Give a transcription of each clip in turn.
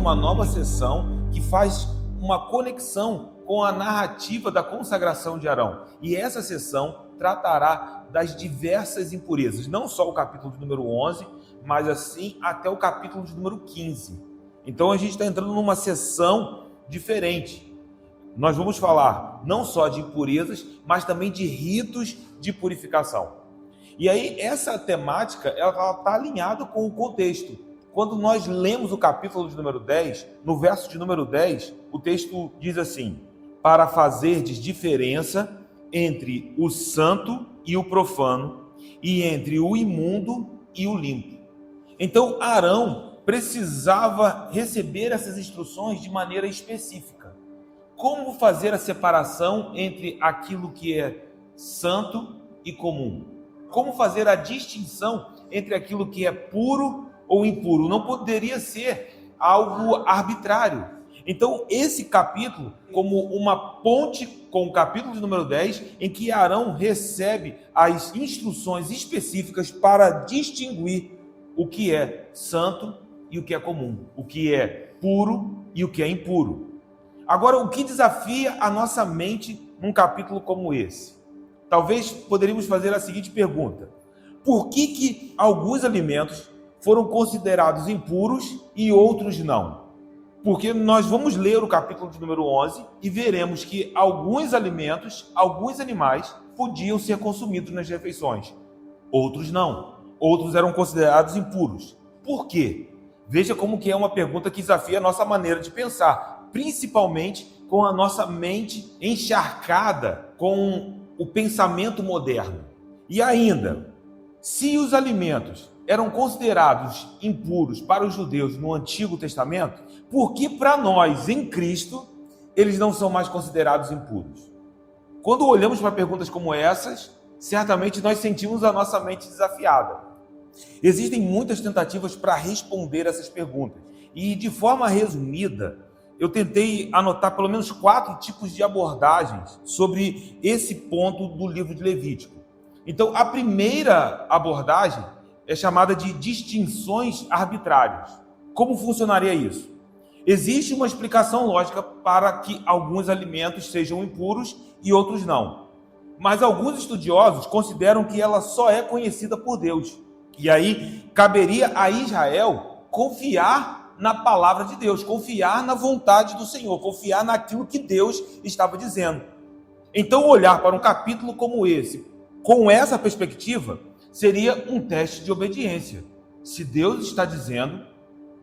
uma nova sessão que faz uma conexão com a narrativa da consagração de Arão. E essa sessão tratará das diversas impurezas, não só o capítulo de número 11, mas assim até o capítulo de número 15. Então a gente está entrando numa sessão diferente. Nós vamos falar não só de impurezas, mas também de ritos de purificação. E aí essa temática ela está alinhada com o contexto. Quando nós lemos o capítulo de número 10, no verso de número 10, o texto diz assim: para fazerdes diferença entre o santo e o profano, e entre o imundo e o limpo. Então Arão precisava receber essas instruções de maneira específica. Como fazer a separação entre aquilo que é santo e comum? Como fazer a distinção entre aquilo que é puro ou impuro? Não poderia ser algo arbitrário. Então, esse capítulo, como uma ponte com o capítulo de número 10, em que Arão recebe as instruções específicas para distinguir o que é santo e o que é comum, o que é puro e o que é impuro. Agora, o que desafia a nossa mente num capítulo como esse? Talvez poderíamos fazer a seguinte pergunta: por que alguns alimentos foram considerados impuros e outros não? Porque nós vamos ler o capítulo de número 11 e veremos que alguns alimentos, alguns animais podiam ser consumidos nas refeições, outros não. Outros eram considerados impuros. Por quê? Veja como que é uma pergunta que desafia a nossa maneira de pensar, principalmente com a nossa mente encharcada com o pensamento moderno. E ainda, se os alimentos eram considerados impuros para os judeus no Antigo Testamento, por que para nós, em Cristo, eles não são mais considerados impuros? Quando olhamos para perguntas como essas, certamente nós sentimos a nossa mente desafiada. Existem muitas tentativas para responder essas perguntas. E, de forma resumida, eu tentei anotar pelo menos 4 tipos de abordagens sobre esse ponto do livro de Levítico. Então, a primeira abordagem é chamada de distinções arbitrárias. Como funcionaria isso? Existe uma explicação lógica para que alguns alimentos sejam impuros e outros não. Mas alguns estudiosos consideram que ela só é conhecida por Deus. E aí caberia a Israel confiar na palavra de Deus, confiar na vontade do Senhor, confiar naquilo que Deus estava dizendo. Então, olhar para um capítulo como esse, com essa perspectiva, seria um teste de obediência. Se Deus está dizendo,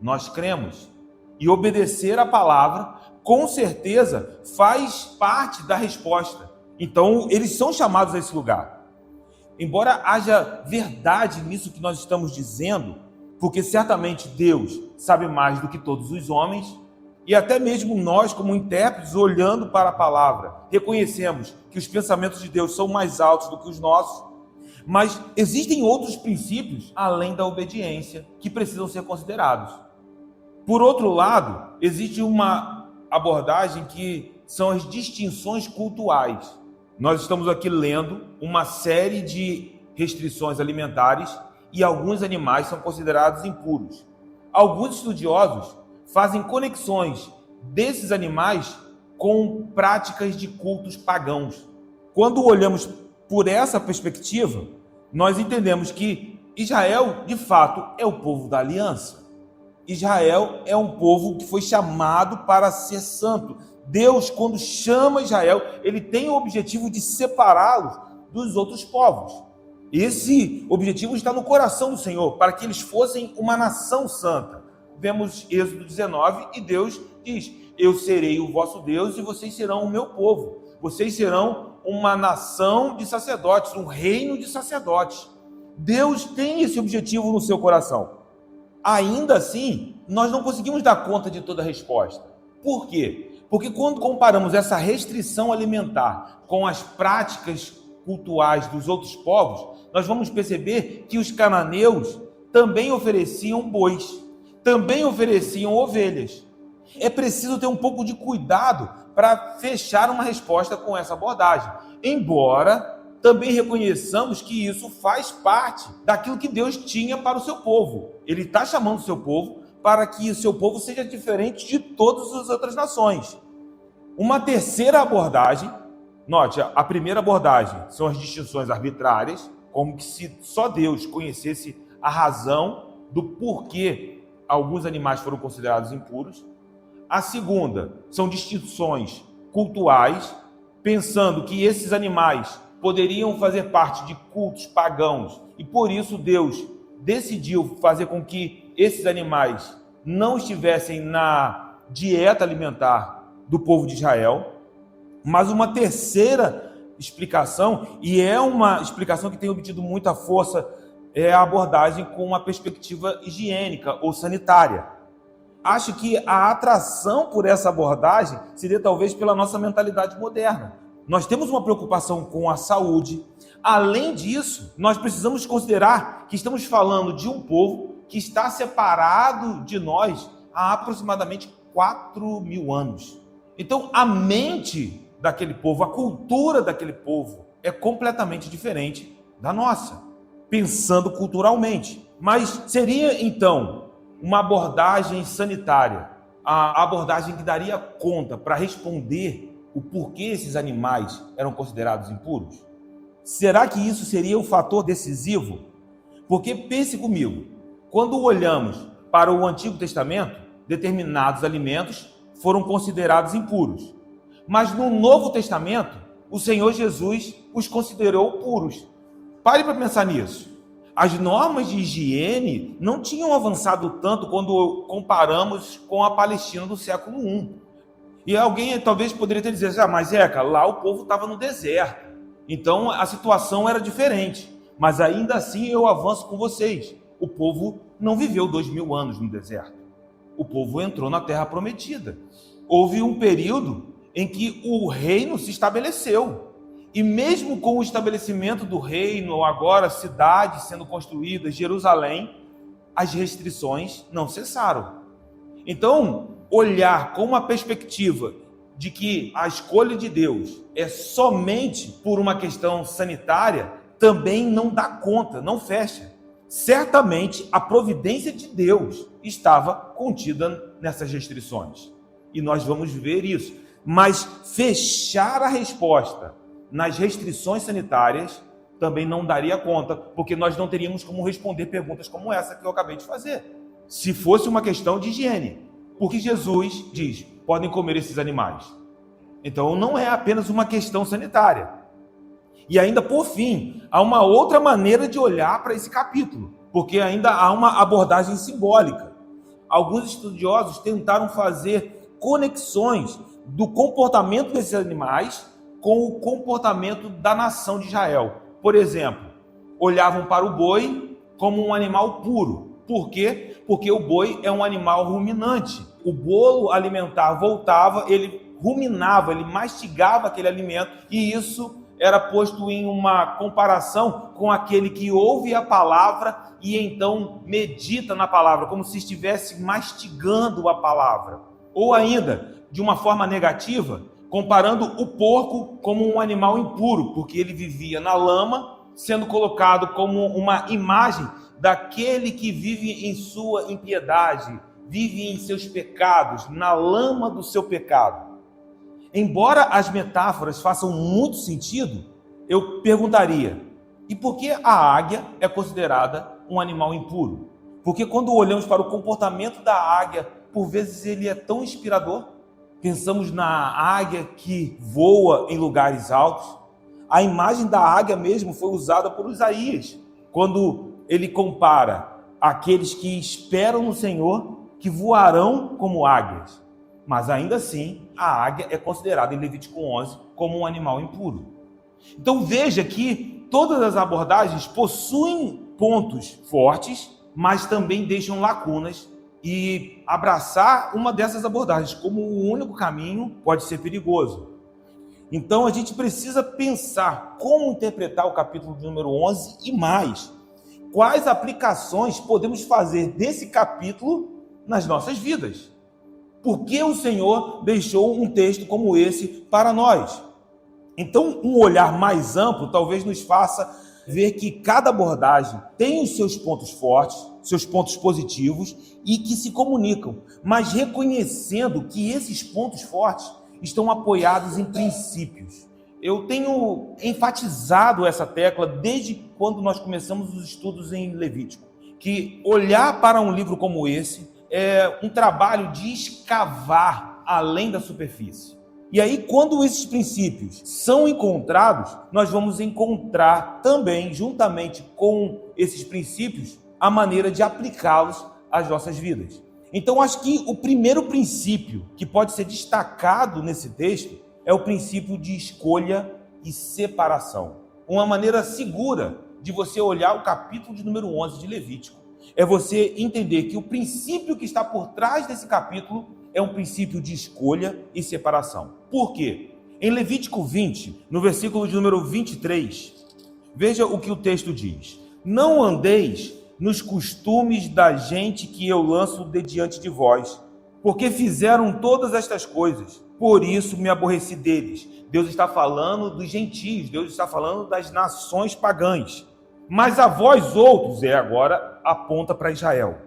nós cremos. E obedecer a palavra, com certeza, faz parte da resposta. Então, eles são chamados a esse lugar. Embora haja verdade nisso que nós estamos dizendo, porque certamente Deus sabe mais do que todos os homens, e até mesmo nós, como intérpretes, olhando para a palavra, reconhecemos que os pensamentos de Deus são mais altos do que os nossos, mas existem outros princípios, além da obediência, que precisam ser considerados. Por outro lado, existe uma abordagem que são as distinções cultuais. Nós estamos aqui lendo uma série de restrições alimentares e alguns animais são considerados impuros. Alguns estudiosos fazem conexões desses animais com práticas de cultos pagãos. Quando olhamos por essa perspectiva, nós entendemos que Israel, de fato, é o povo da aliança. Israel é um povo que foi chamado para ser santo. Deus, quando chama Israel, ele tem o objetivo de separá-los dos outros povos. Esse objetivo está no coração do Senhor, para que eles fossem uma nação santa. Vemos Êxodo 19 e Deus diz: eu serei o vosso Deus e vocês serão o meu povo. Vocês serão uma nação de sacerdotes, um reino de sacerdotes. Deus tem esse objetivo no seu coração. Ainda assim, nós não conseguimos dar conta de toda a resposta. Por quê? Porque quando comparamos essa restrição alimentar com as práticas cultuais dos outros povos, nós vamos perceber que os cananeus também ofereciam bois, também ofereciam ovelhas. É preciso ter um pouco de cuidado para fechar uma resposta com essa abordagem, embora também reconheçamos que isso faz parte daquilo que Deus tinha para o seu povo. Ele está chamando o seu povo para que o seu povo seja diferente de todas as outras nações. Uma terceira abordagem, note, a primeira abordagem são as distinções arbitrárias, como que se só Deus conhecesse a razão do porquê alguns animais foram considerados impuros. A segunda são distinções cultuais, pensando que esses animais poderiam fazer parte de cultos pagãos e por isso Deus decidiu fazer com que esses animais não estivessem na dieta alimentar do povo de Israel. Mas uma terceira explicação, e é uma explicação que tem obtido muita força, é a abordagem com uma perspectiva higiênica ou sanitária. Acho que a atração por essa abordagem seria talvez pela nossa mentalidade moderna. Nós temos uma preocupação com a saúde. Além disso, nós precisamos considerar que estamos falando de um povo que está separado de nós há aproximadamente 4.000 anos. Então, a mente daquele povo, a cultura daquele povo é completamente diferente da nossa, pensando culturalmente. Mas seria, então, uma abordagem sanitária, a abordagem que daria conta para responder o porquê esses animais eram considerados impuros? Será que isso seria o fator decisivo? Porque pense comigo, quando olhamos para o Antigo Testamento, determinados alimentos foram considerados impuros. Mas no Novo Testamento, o Senhor Jesus os considerou puros. Pare para pensar nisso. As normas de higiene não tinham avançado tanto quando comparamos com a Palestina do século I. E alguém talvez poderia ter dizer, mas Eca, lá o povo estava no deserto. Então a situação era diferente. Mas ainda assim eu avanço com vocês. O povo não viveu 2.000 anos no deserto. O povo entrou na Terra Prometida. Houve um período em que o reino se estabeleceu. E mesmo com o estabelecimento do reino, agora cidades sendo construídas, Jerusalém, as restrições não cessaram. Então, olhar com uma perspectiva de que a escolha de Deus é somente por uma questão sanitária, também não dá conta, não fecha. Certamente, a providência de Deus estava contida nessas restrições. E nós vamos ver isso. Mas fechar a resposta nas restrições sanitárias também não daria conta, porque nós não teríamos como responder perguntas como essa que eu acabei de fazer. Se fosse uma questão de higiene, porque Jesus diz, podem comer esses animais. Então não é apenas uma questão sanitária. E ainda por fim, há uma outra maneira de olhar para esse capítulo, porque ainda há uma abordagem simbólica. Alguns estudiosos tentaram fazer conexões do comportamento desses animais com o comportamento da nação de Israel. Por exemplo, olhavam para o boi como um animal puro. Por quê? Porque o boi é um animal ruminante. O bolo alimentar voltava, ele ruminava, ele mastigava aquele alimento, e isso era posto em uma comparação com aquele que ouve a palavra e então medita na palavra, como se estivesse mastigando a palavra. Ou ainda, de uma forma negativa, comparando o porco como um animal impuro, porque ele vivia na lama, sendo colocado como uma imagem daquele que vive em sua impiedade, vive em seus pecados, na lama do seu pecado. Embora as metáforas façam muito sentido, eu perguntaria, e por que a águia é considerada um animal impuro? Porque quando olhamos para o comportamento da águia, por vezes ele é tão inspirador. Pensamos na águia que voa em lugares altos. A imagem da águia mesmo foi usada por Isaías, quando ele compara aqueles que esperam no Senhor, que voarão como águias. Mas ainda assim, a águia é considerada em Levítico 11 como um animal impuro. Então veja que todas as abordagens possuem pontos fortes, mas também deixam lacunas, e abraçar uma dessas abordagens como o único caminho pode ser perigoso. Então a gente precisa pensar como interpretar o capítulo número 11 e mais. Quais aplicações podemos fazer desse capítulo nas nossas vidas? Por que o Senhor deixou um texto como esse para nós? Então, um olhar mais amplo talvez nos faça ver que cada abordagem tem os seus pontos fortes, seus pontos positivos e que se comunicam, mas reconhecendo que esses pontos fortes estão apoiados em princípios. Eu tenho enfatizado essa tecla desde quando nós começamos os estudos em Levítico, que olhar para um livro como esse é um trabalho de escavar além da superfície. E aí, quando esses princípios são encontrados, nós vamos encontrar também, juntamente com esses princípios, a maneira de aplicá-los às nossas vidas. Então, acho que o primeiro princípio que pode ser destacado nesse texto é o princípio de escolha e separação. Uma maneira segura de você olhar o capítulo de número 11 de Levítico é você entender que o princípio que está por trás desse capítulo é um princípio de escolha e separação. Por quê? Em Levítico 20, no versículo de número 23, veja o que o texto diz. Não andeis nos costumes da gente que eu lanço de diante de vós, porque fizeram todas estas coisas. Por isso me aborreci deles. Deus está falando dos gentios, Deus está falando das nações pagãs. Mas a vós outros, agora aponta para Israel.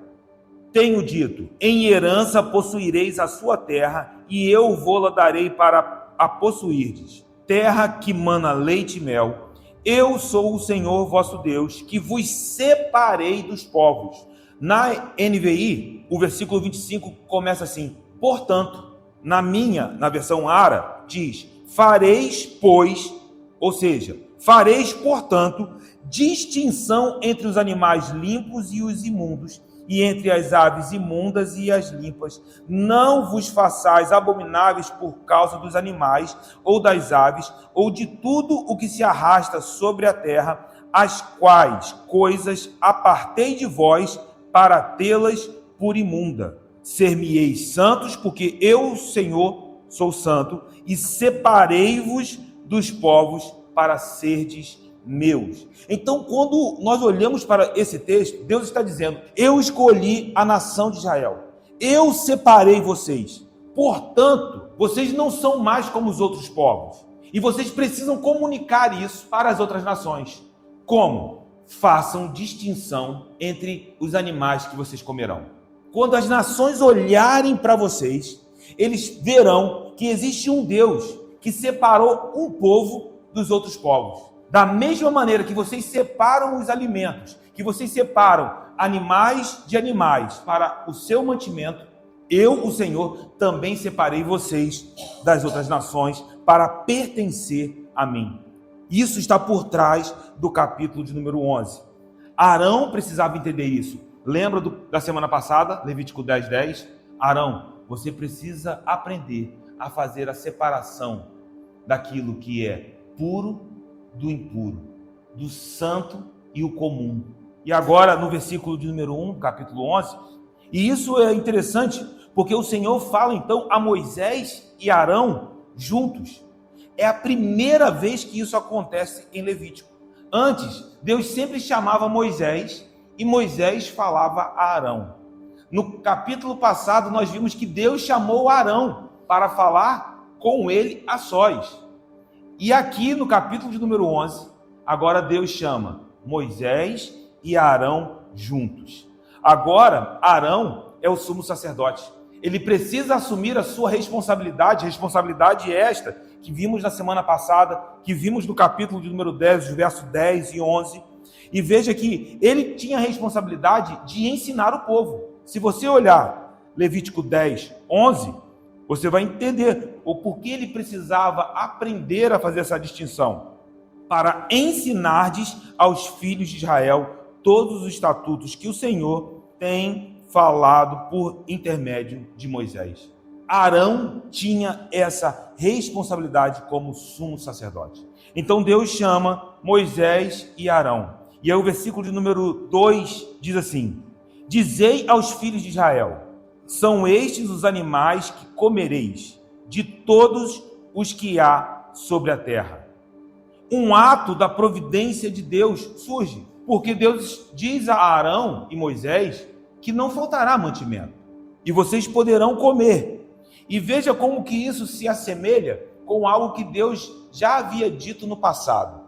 Tenho dito, em herança possuireis a sua terra, e eu vou-la darei para a possuirdes. Terra que mana leite e mel. Eu sou o Senhor vosso Deus, que vos separei dos povos. Na NVI, o versículo 25 começa assim, portanto, na versão Ara, diz, fareis, pois, ou seja, fareis, portanto, distinção entre os animais limpos e os imundos, e entre as aves imundas e as limpas. Não vos façais abomináveis por causa dos animais, ou das aves, ou de tudo o que se arrasta sobre a terra, as quais coisas apartei de vós para tê-las por imunda. Ser-me-eis santos, porque eu, Senhor, sou santo, e separei-vos dos povos para serdes meus. Então, quando nós olhamos para esse texto, Deus está dizendo, eu escolhi a nação de Israel, eu separei vocês, portanto, vocês não são mais como os outros povos, e vocês precisam comunicar isso para as outras nações. Como? Façam distinção entre os animais que vocês comerão. Quando as nações olharem para vocês, eles verão que existe um Deus que separou um povo dos outros povos. Da mesma maneira que vocês separam os alimentos, que vocês separam animais de animais para o seu mantimento, eu, o Senhor, também separei vocês das outras nações para pertencer a mim. Isso está por trás do capítulo de número 11. Arão precisava entender isso. Lembra da semana passada, Levítico 10:10? Arão, você precisa aprender a fazer a separação daquilo que é puro do impuro, do santo e o comum. E agora no versículo de número 1, capítulo 11, e isso é interessante porque o Senhor fala então a Moisés e Arão juntos. É a primeira vez que isso acontece em Levítico. Antes, Deus sempre chamava Moisés e Moisés falava a Arão. No capítulo passado nós vimos que Deus chamou Arão para falar com ele a sós. E aqui no capítulo de número 11, agora Deus chama Moisés e Arão juntos. Agora, Arão é o sumo sacerdote. Ele precisa assumir a sua responsabilidade esta que vimos na semana passada, que vimos no capítulo de número 10, versos 10 e 11. E veja que ele tinha a responsabilidade de ensinar o povo. Se você olhar Levítico 10, 11... você vai entender o porquê ele precisava aprender a fazer essa distinção. Para ensinardes aos filhos de Israel todos os estatutos que o Senhor tem falado por intermédio de Moisés. Arão tinha essa responsabilidade como sumo sacerdote. Então Deus chama Moisés e Arão. E aí o versículo de número 2 diz assim, dizei aos filhos de Israel, são estes os animais que comereis, de todos os que há sobre a terra. Um ato da providência de Deus surge, porque Deus diz a Arão e Moisés que não faltará mantimento, e vocês poderão comer. E veja como que isso se assemelha com algo que Deus já havia dito no passado.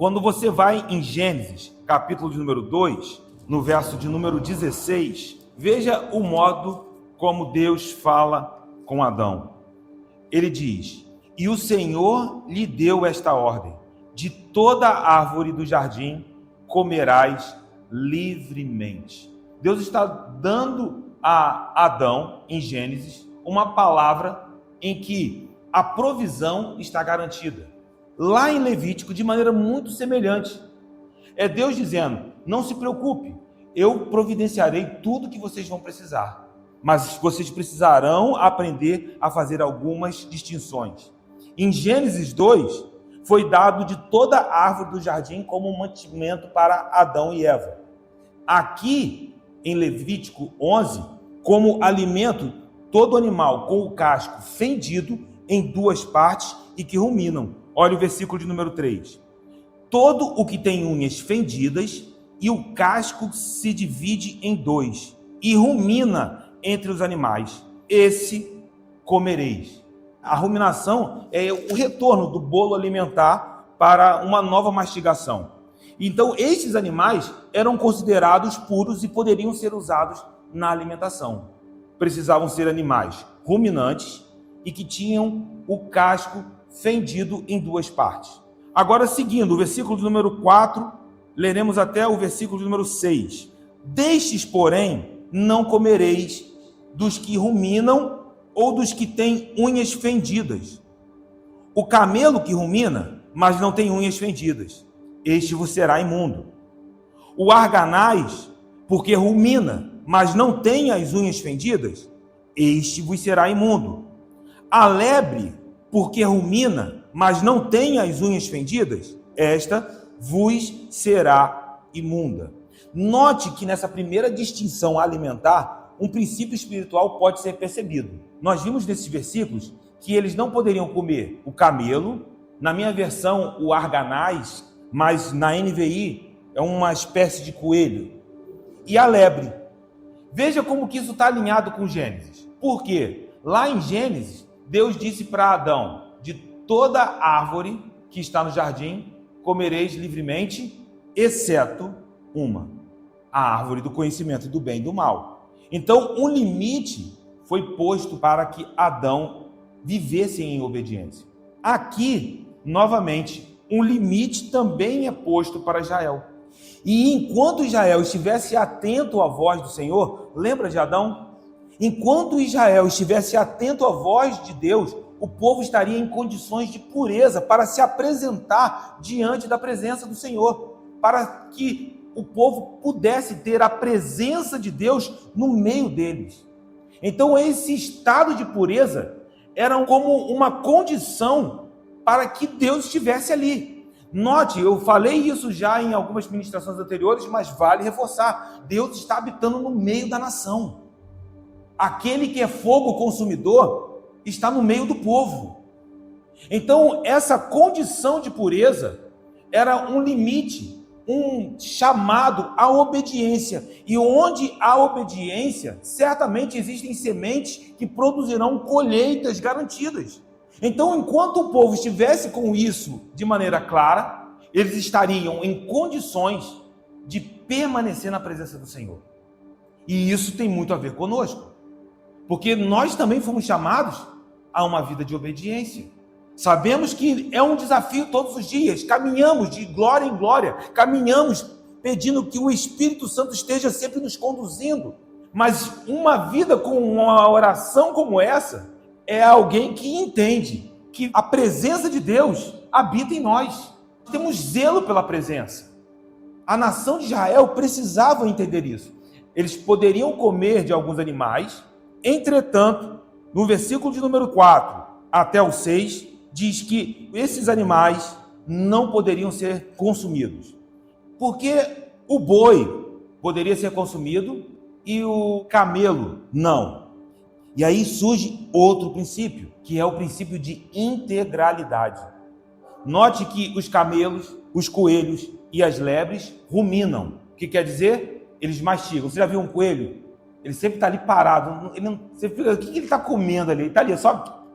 Quando você vai em Gênesis, capítulo de número 2, no verso de número 16, veja o modo como Deus fala com Adão. Ele diz: e o Senhor lhe deu esta ordem: de toda árvore do jardim comerás livremente. Deus está dando a Adão, em Gênesis, uma palavra em que a provisão está garantida. Lá em Levítico, de maneira muito semelhante, é Deus dizendo: não se preocupe, eu providenciarei tudo que vocês vão precisar, mas vocês precisarão aprender a fazer algumas distinções. Em Gênesis 2, foi dado de toda árvore do jardim como mantimento para Adão e Eva. Aqui, em Levítico 11, como alimento, todo animal com o casco fendido em duas partes e que ruminam. Olha o versículo de número 3. Todo o que tem unhas fendidas e o casco se divide em dois e rumina entre os animais, esse comereis. A ruminação é o retorno do bolo alimentar para uma nova mastigação. Então, estes animais eram considerados puros e poderiam ser usados na alimentação. Precisavam ser animais ruminantes e que tinham o casco fendido em duas partes. Agora, seguindo o versículo de número 4, leremos até o versículo de número 6. Destes, porém, não comereis dos que ruminam ou dos que têm unhas fendidas. O camelo que rumina, mas não tem unhas fendidas, este vos será imundo. O arganaz, porque rumina, mas não tem as unhas fendidas, este vos será imundo. A lebre, porque rumina, mas não tem as unhas fendidas, esta vos será imunda. Note que nessa primeira distinção alimentar, um princípio espiritual pode ser percebido. Nós vimos nesses versículos que eles não poderiam comer o camelo, na minha versão o arganaz, mas na NVI é uma espécie de coelho, e a lebre. Veja como que isso está alinhado com Gênesis. Por quê? Lá em Gênesis, Deus disse para Adão: de toda árvore que está no jardim comereis livremente, exceto uma, a árvore do conhecimento do bem e do mal. Então, um limite foi posto para que Adão vivesse em obediência. Aqui, novamente, um limite também é posto para Israel. E enquanto Israel estivesse atento à voz do Senhor, lembra de Adão? Enquanto Israel estivesse atento à voz de Deus, o povo estaria em condições de pureza para se apresentar diante da presença do Senhor, para que o povo pudesse ter a presença de Deus no meio deles. Então, esse estado de pureza era como uma condição para que Deus estivesse ali. Note, eu falei isso já em algumas ministrações anteriores, mas vale reforçar: Deus está habitando no meio da nação. Aquele que é fogo consumidor está no meio do povo. Então, essa condição de pureza era um limite, um chamado à obediência. E onde há obediência, certamente existem sementes que produzirão colheitas garantidas. Então, enquanto o povo estivesse com isso de maneira clara, eles estariam em condições de permanecer na presença do Senhor. E isso tem muito a ver conosco, porque nós também fomos chamados a uma vida de obediência. Sabemos que é um desafio todos os dias, caminhamos de glória em glória, caminhamos pedindo que o Espírito Santo esteja sempre nos conduzindo, mas uma vida com uma oração como essa é alguém que entende que a presença de Deus habita em nós. Temos zelo pela presença. A nação de Israel precisava entender isso. Eles poderiam comer de alguns animais, entretanto, no versículo de número 4 até o 6, diz que esses animais não poderiam ser consumidos. Porque o boi poderia ser consumido e o camelo não. E aí surge outro princípio, que é o princípio de integralidade. Note que os camelos, os coelhos e as lebres ruminam. O que quer dizer? Eles mastigam. Você já viu um coelho? Ele sempre está ali parado. Você fica, o que ele está comendo ali? Ele está ali só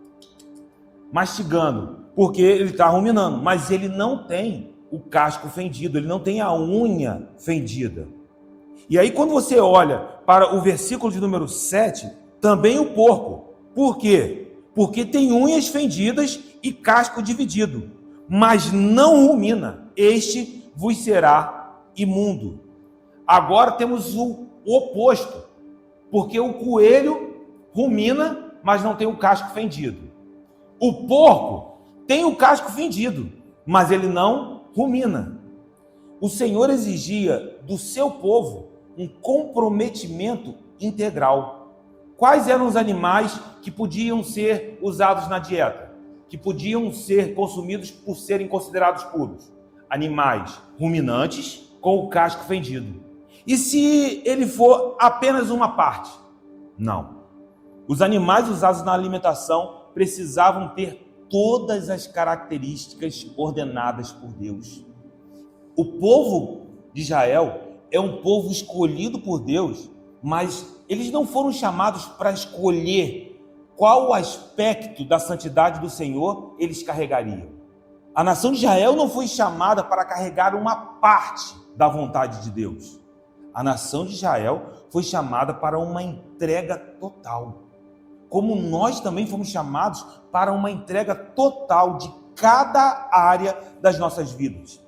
mastigando, porque ele está ruminando. Mas ele não tem o casco fendido, ele não tem a unha fendida. E aí quando você olha para o versículo de número 7, também o porco. Por quê? Porque tem unhas fendidas e casco dividido, mas não rumina, este vos será imundo. Agora temos o oposto, porque o coelho rumina, mas não tem o casco fendido. O porco tem o casco fendido, mas ele não rumina. O Senhor exigia do seu povo um comprometimento integral. Quais eram os animais que podiam ser usados na dieta? Que podiam ser consumidos por serem considerados puros? Animais ruminantes com o casco fendido. E se ele for apenas uma parte? Não. Os animais usados na alimentação precisavam ter todas as características ordenadas por Deus. O povo de Israel é um povo escolhido por Deus, mas eles não foram chamados para escolher qual aspecto da santidade do Senhor eles carregariam. A nação de Israel não foi chamada para carregar uma parte da vontade de Deus. A nação de Israel foi chamada para uma entrega total. Como nós também fomos chamados para uma entrega total de cada área das nossas vidas.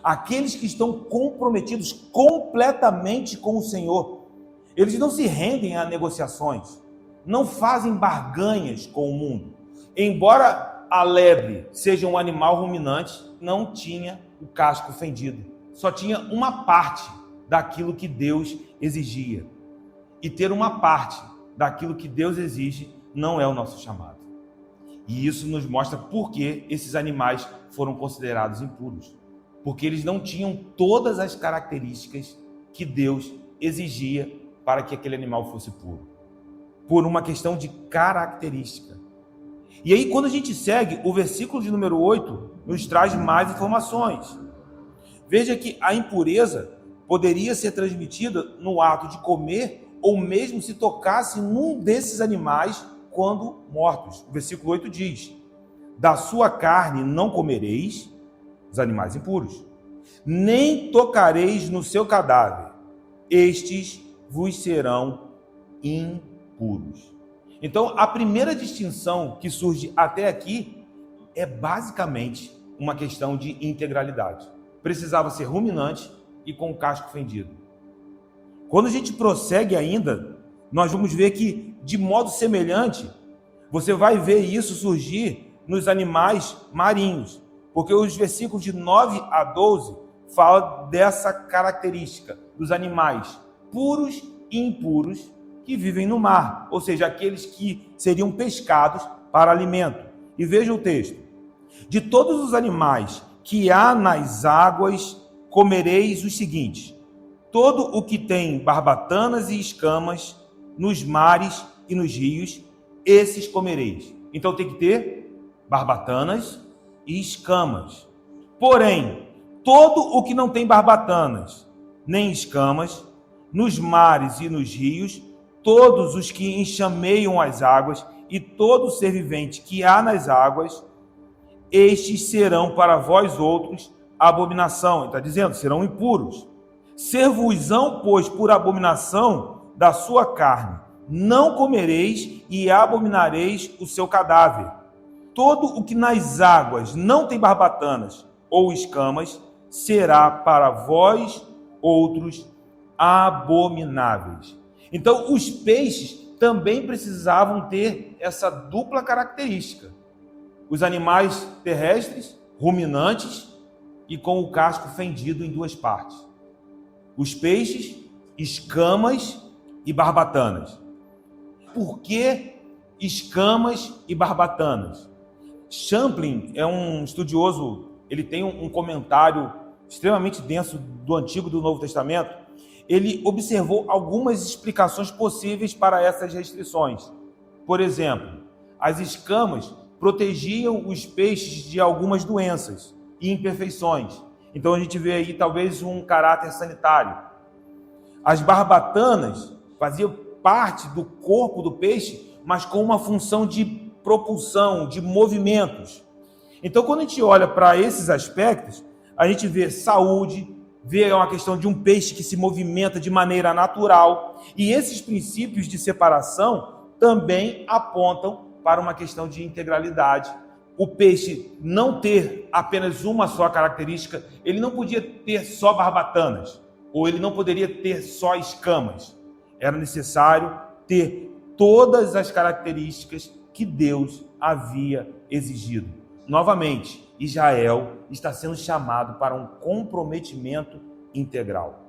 Aqueles que estão comprometidos completamente com o Senhor, eles não se rendem a negociações, não fazem barganhas com o mundo. Embora a lebre seja um animal ruminante, não tinha o casco fendido, só tinha uma parte daquilo que Deus exigia. E ter uma parte daquilo que Deus exige não é o nosso chamado. E isso nos mostra por que esses animais foram considerados impuros. Porque eles não tinham todas as características que Deus exigia para que aquele animal fosse puro. Por uma questão de característica. E aí, quando a gente segue, o versículo de número 8 nos traz mais informações. Veja que a impureza poderia ser transmitida no ato de comer ou mesmo se tocasse num desses animais quando mortos. O versículo 8 diz: da sua carne não comereis, os animais impuros, nem tocareis no seu cadáver, estes vos serão impuros. Então, a primeira distinção que surge até aqui é basicamente uma questão de integralidade. Precisava ser ruminante e com o casco fendido. Quando a gente prossegue ainda, nós vamos ver que, de modo semelhante, você vai ver isso surgir nos animais marinhos, porque os versículos de 9 a 12 falam dessa característica dos animais puros e impuros que vivem no mar, ou seja, aqueles que seriam pescados para alimento. E veja o texto: de todos os animais que há nas águas comereis os seguintes: todo o que tem barbatanas e escamas nos mares e nos rios, esses comereis. Então tem que ter barbatanas e escamas. Porém, todo o que não tem barbatanas nem escamas nos mares e nos rios, todos os que enxameiam as águas e todo ser vivente que há nas águas, estes serão para vós outros abominação. Ele está dizendo, serão impuros. Ser-vos-ão, pois, por abominação da sua carne. Não comereis e abominareis o seu cadáver. Todo o que nas águas não tem barbatanas ou escamas será para vós outros abomináveis. Então, os peixes também precisavam ter essa dupla característica. Os animais terrestres, ruminantes e com o casco fendido em duas partes. Os peixes, escamas e barbatanas. Por que escamas e barbatanas? Champlin é um estudioso, ele tem um comentário extremamente denso do Antigo e do Novo Testamento. Ele observou algumas explicações possíveis para essas restrições. Por exemplo, as escamas protegiam os peixes de algumas doenças e imperfeições. Então a gente vê aí talvez um caráter sanitário. As barbatanas faziam parte do corpo do peixe, mas com uma função de propulsão, de movimentos. Então quando a gente olha para esses aspectos, a gente vê saúde, vê uma questão de um peixe que se movimenta de maneira natural. E esses princípios de separação também apontam para uma questão de integralidade. O peixe não ter apenas uma só característica, ele não podia ter só barbatanas, ou ele não poderia ter só escamas. Era necessário ter todas as características que Deus havia exigido. Novamente, Israel está sendo chamado para um comprometimento integral.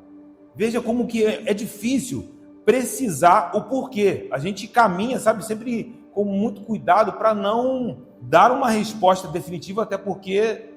Veja como que é difícil precisar o porquê. A gente caminha, sabe, sempre com muito cuidado para não dar uma resposta definitiva, até porque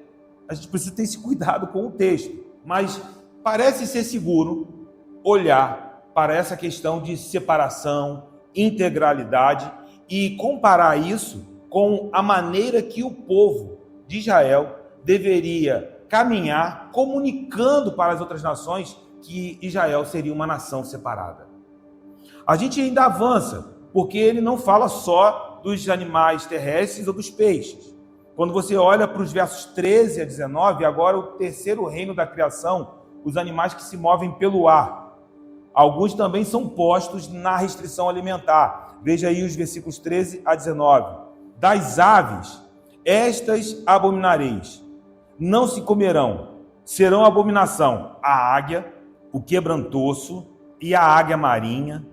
a gente precisa ter esse cuidado com o texto. Mas parece ser seguro olhar para essa questão de separação, integralidade e comparar isso com a maneira que o povo de Israel deveria caminhar, comunicando para as outras nações que Israel seria uma nação separada. A gente ainda avança, porque ele não fala só dos animais terrestres ou dos peixes. Quando você olha para os versos 13 a 19, agora o terceiro reino da criação, os animais que se movem pelo ar. Alguns também são postos na restrição alimentar. Veja aí os versículos 13 a 19. Das aves, estas abominareis, não se comerão, serão abominação a águia, o quebrantoço e a águia marinha,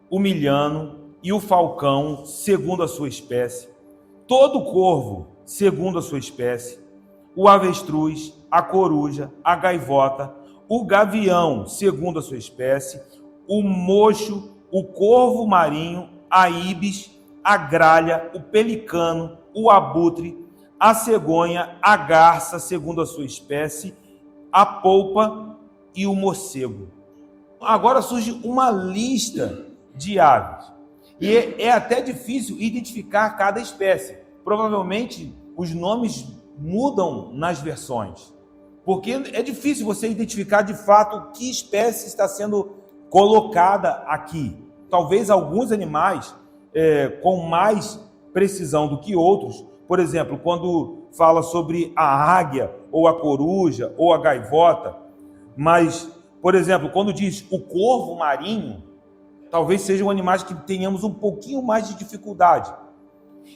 o milhano e o falcão, segundo a sua espécie, todo corvo, segundo a sua espécie, o avestruz, a coruja, a gaivota, o gavião, segundo a sua espécie, o mocho, o corvo marinho, a ibis, a gralha, o pelicano, o abutre, a cegonha, a garça, segundo a sua espécie, a polpa e o morcego. Agora surge uma lista de aves. E é até difícil identificar cada espécie. Provavelmente os nomes mudam nas versões, porque é difícil você identificar de fato que espécie está sendo colocada aqui. Talvez alguns animais com mais precisão do que outros. Por exemplo, quando fala sobre a águia, ou a coruja, ou a gaivota. Mas, por exemplo, quando diz o corvo marinho, talvez sejam animais que tenhamos um pouquinho mais de dificuldade.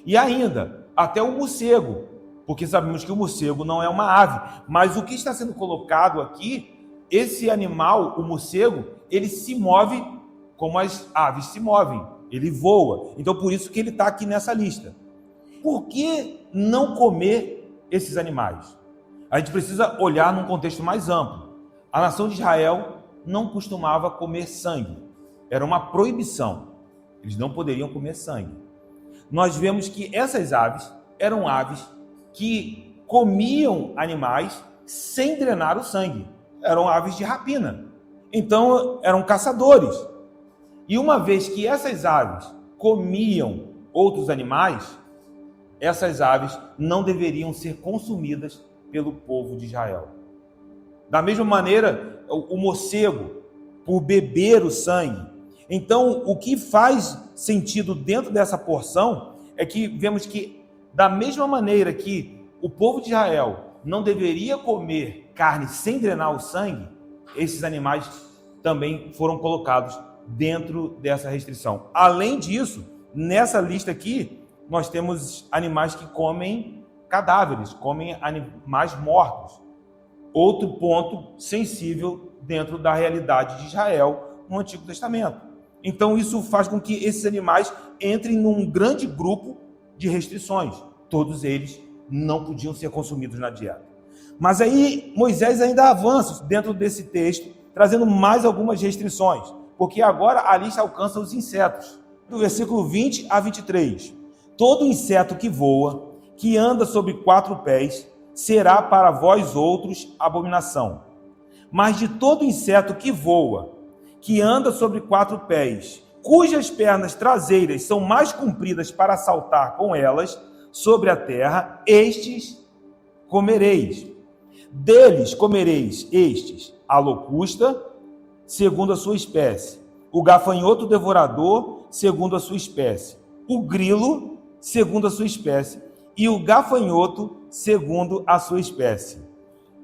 E ainda, até o morcego, porque sabemos que o morcego não é uma ave. Mas o que está sendo colocado aqui, esse animal, o morcego, ele se move como as aves se movem. Ele voa. Então, por isso que ele está aqui nessa lista. Por que não comer esses animais? A gente precisa olhar num contexto mais amplo. A nação de Israel não costumava comer sangue. Era uma proibição. Eles não poderiam comer sangue. Nós vemos que essas aves eram aves que comiam animais sem drenar o sangue. Eram aves de rapina. Então, eram caçadores. E uma vez que essas aves comiam outros animais, essas aves não deveriam ser consumidas pelo povo de Israel. Da mesma maneira, o morcego, por beber o sangue. Então, o que faz sentido dentro dessa porção é que vemos que, da mesma maneira que o povo de Israel não deveria comer carne sem drenar o sangue, esses animais também foram colocados dentro dessa restrição. Além disso, nessa lista aqui, nós temos animais que comem cadáveres, comem animais mortos. Outro ponto sensível dentro da realidade de Israel no Antigo Testamento. Então, isso faz com que esses animais entrem num grande grupo de restrições. Todos eles não podiam ser consumidos na dieta. Mas aí, Moisés ainda avança dentro desse texto, trazendo mais algumas restrições, porque agora a lista alcança os insetos. Do versículo 20 a 23. Todo inseto que voa, que anda sobre 4 pés, será para vós outros abominação. Mas de todo inseto que voa, que anda sobre 4 pés, cujas pernas traseiras são mais compridas para saltar com elas sobre a terra, estes comereis. Deles comereis estes, a locusta, segundo a sua espécie, o gafanhoto devorador, segundo a sua espécie, o grilo, segundo a sua espécie, e o gafanhoto, segundo a sua espécie.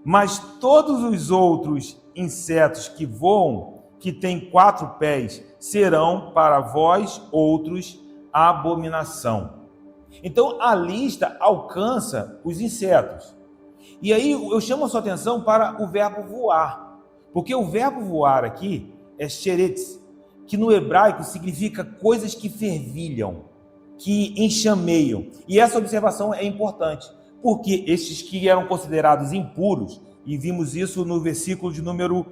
Mas todos os outros insetos que voam, que têm 4 pés, serão para vós outros abominação. Então a lista alcança os insetos. E aí eu chamo a sua atenção para o verbo voar, porque o verbo voar aqui é sheretz, que no hebraico significa coisas que fervilham, que enxameiam. E essa observação é importante, porque estes que eram considerados impuros, e vimos isso no versículo de número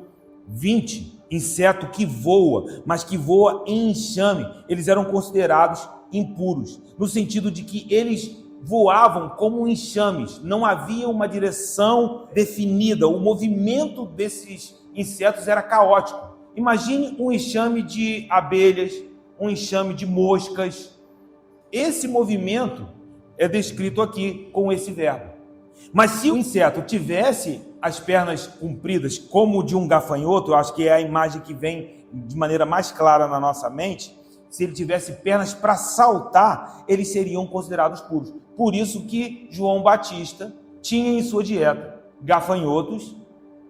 20, inseto que voa, mas que voa em enxame, eles eram considerados impuros, no sentido de que eles voavam como enxames, não havia uma direção definida, o movimento desses insetos era caótico. Imagine um enxame de abelhas, um enxame de moscas. Esse movimento é descrito aqui com esse verbo. Mas se o inseto tivesse as pernas compridas como o de um gafanhoto, eu acho que é a imagem que vem de maneira mais clara na nossa mente, se ele tivesse pernas para saltar, eles seriam considerados puros. Por isso que João Batista tinha em sua dieta gafanhotos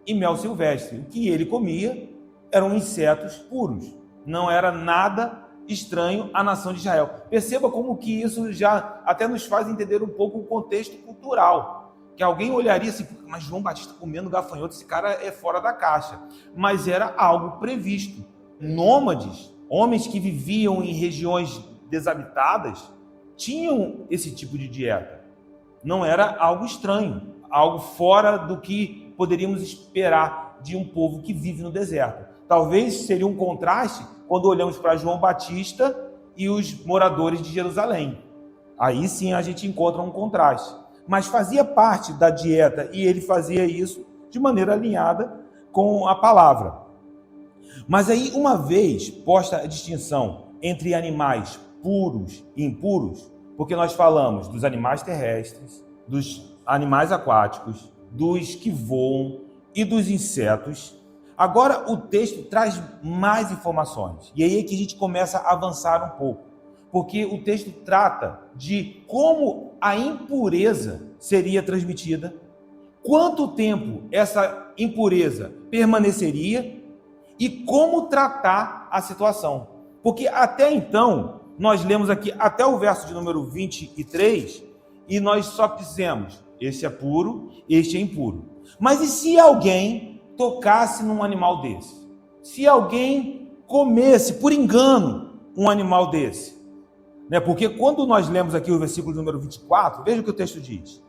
e mel silvestre. O que ele comia eram insetos puros. Não era nada estranho à nação de Israel. Perceba como que isso já até nos faz entender um pouco o contexto cultural. Que alguém olharia assim, mas João Batista comendo gafanhoto, esse cara é fora da caixa. Mas era algo previsto. Nômades, homens que viviam em regiões desabitadas, tinham esse tipo de dieta. Não era algo estranho, algo fora do que poderíamos esperar de um povo que vive no deserto. Talvez seria um contraste quando olhamos para João Batista e os moradores de Jerusalém. Aí sim a gente encontra um contraste. Mas fazia parte da dieta e ele fazia isso de maneira alinhada com a palavra. Mas aí, uma vez posta a distinção entre animais puros e impuros, porque nós falamos dos animais terrestres, dos animais aquáticos, dos que voam e dos insetos, agora o texto traz mais informações. E aí é que a gente começa a avançar um pouco, porque o texto trata de como a impureza seria transmitida, quanto tempo essa impureza permaneceria, e como tratar a situação. Porque até então, nós lemos aqui até o verso de número 23, e nós só dizemos, este é puro, este é impuro. Mas e se alguém tocasse num animal desse? Se alguém comesse, por engano, um animal desse? Porque quando nós lemos aqui o versículo número 24, veja o que o texto diz.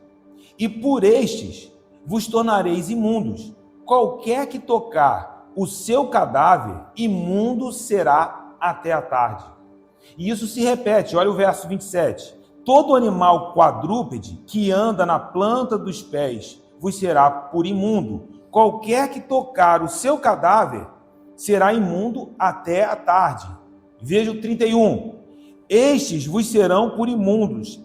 E por estes vos tornareis imundos, qualquer que tocar o seu cadáver, imundo será até a tarde. E isso se repete, olha o verso 27. Todo animal quadrúpede que anda na planta dos pés vos será por imundo. Qualquer que tocar o seu cadáver será imundo até a tarde. Veja o 31. Estes vos serão por imundos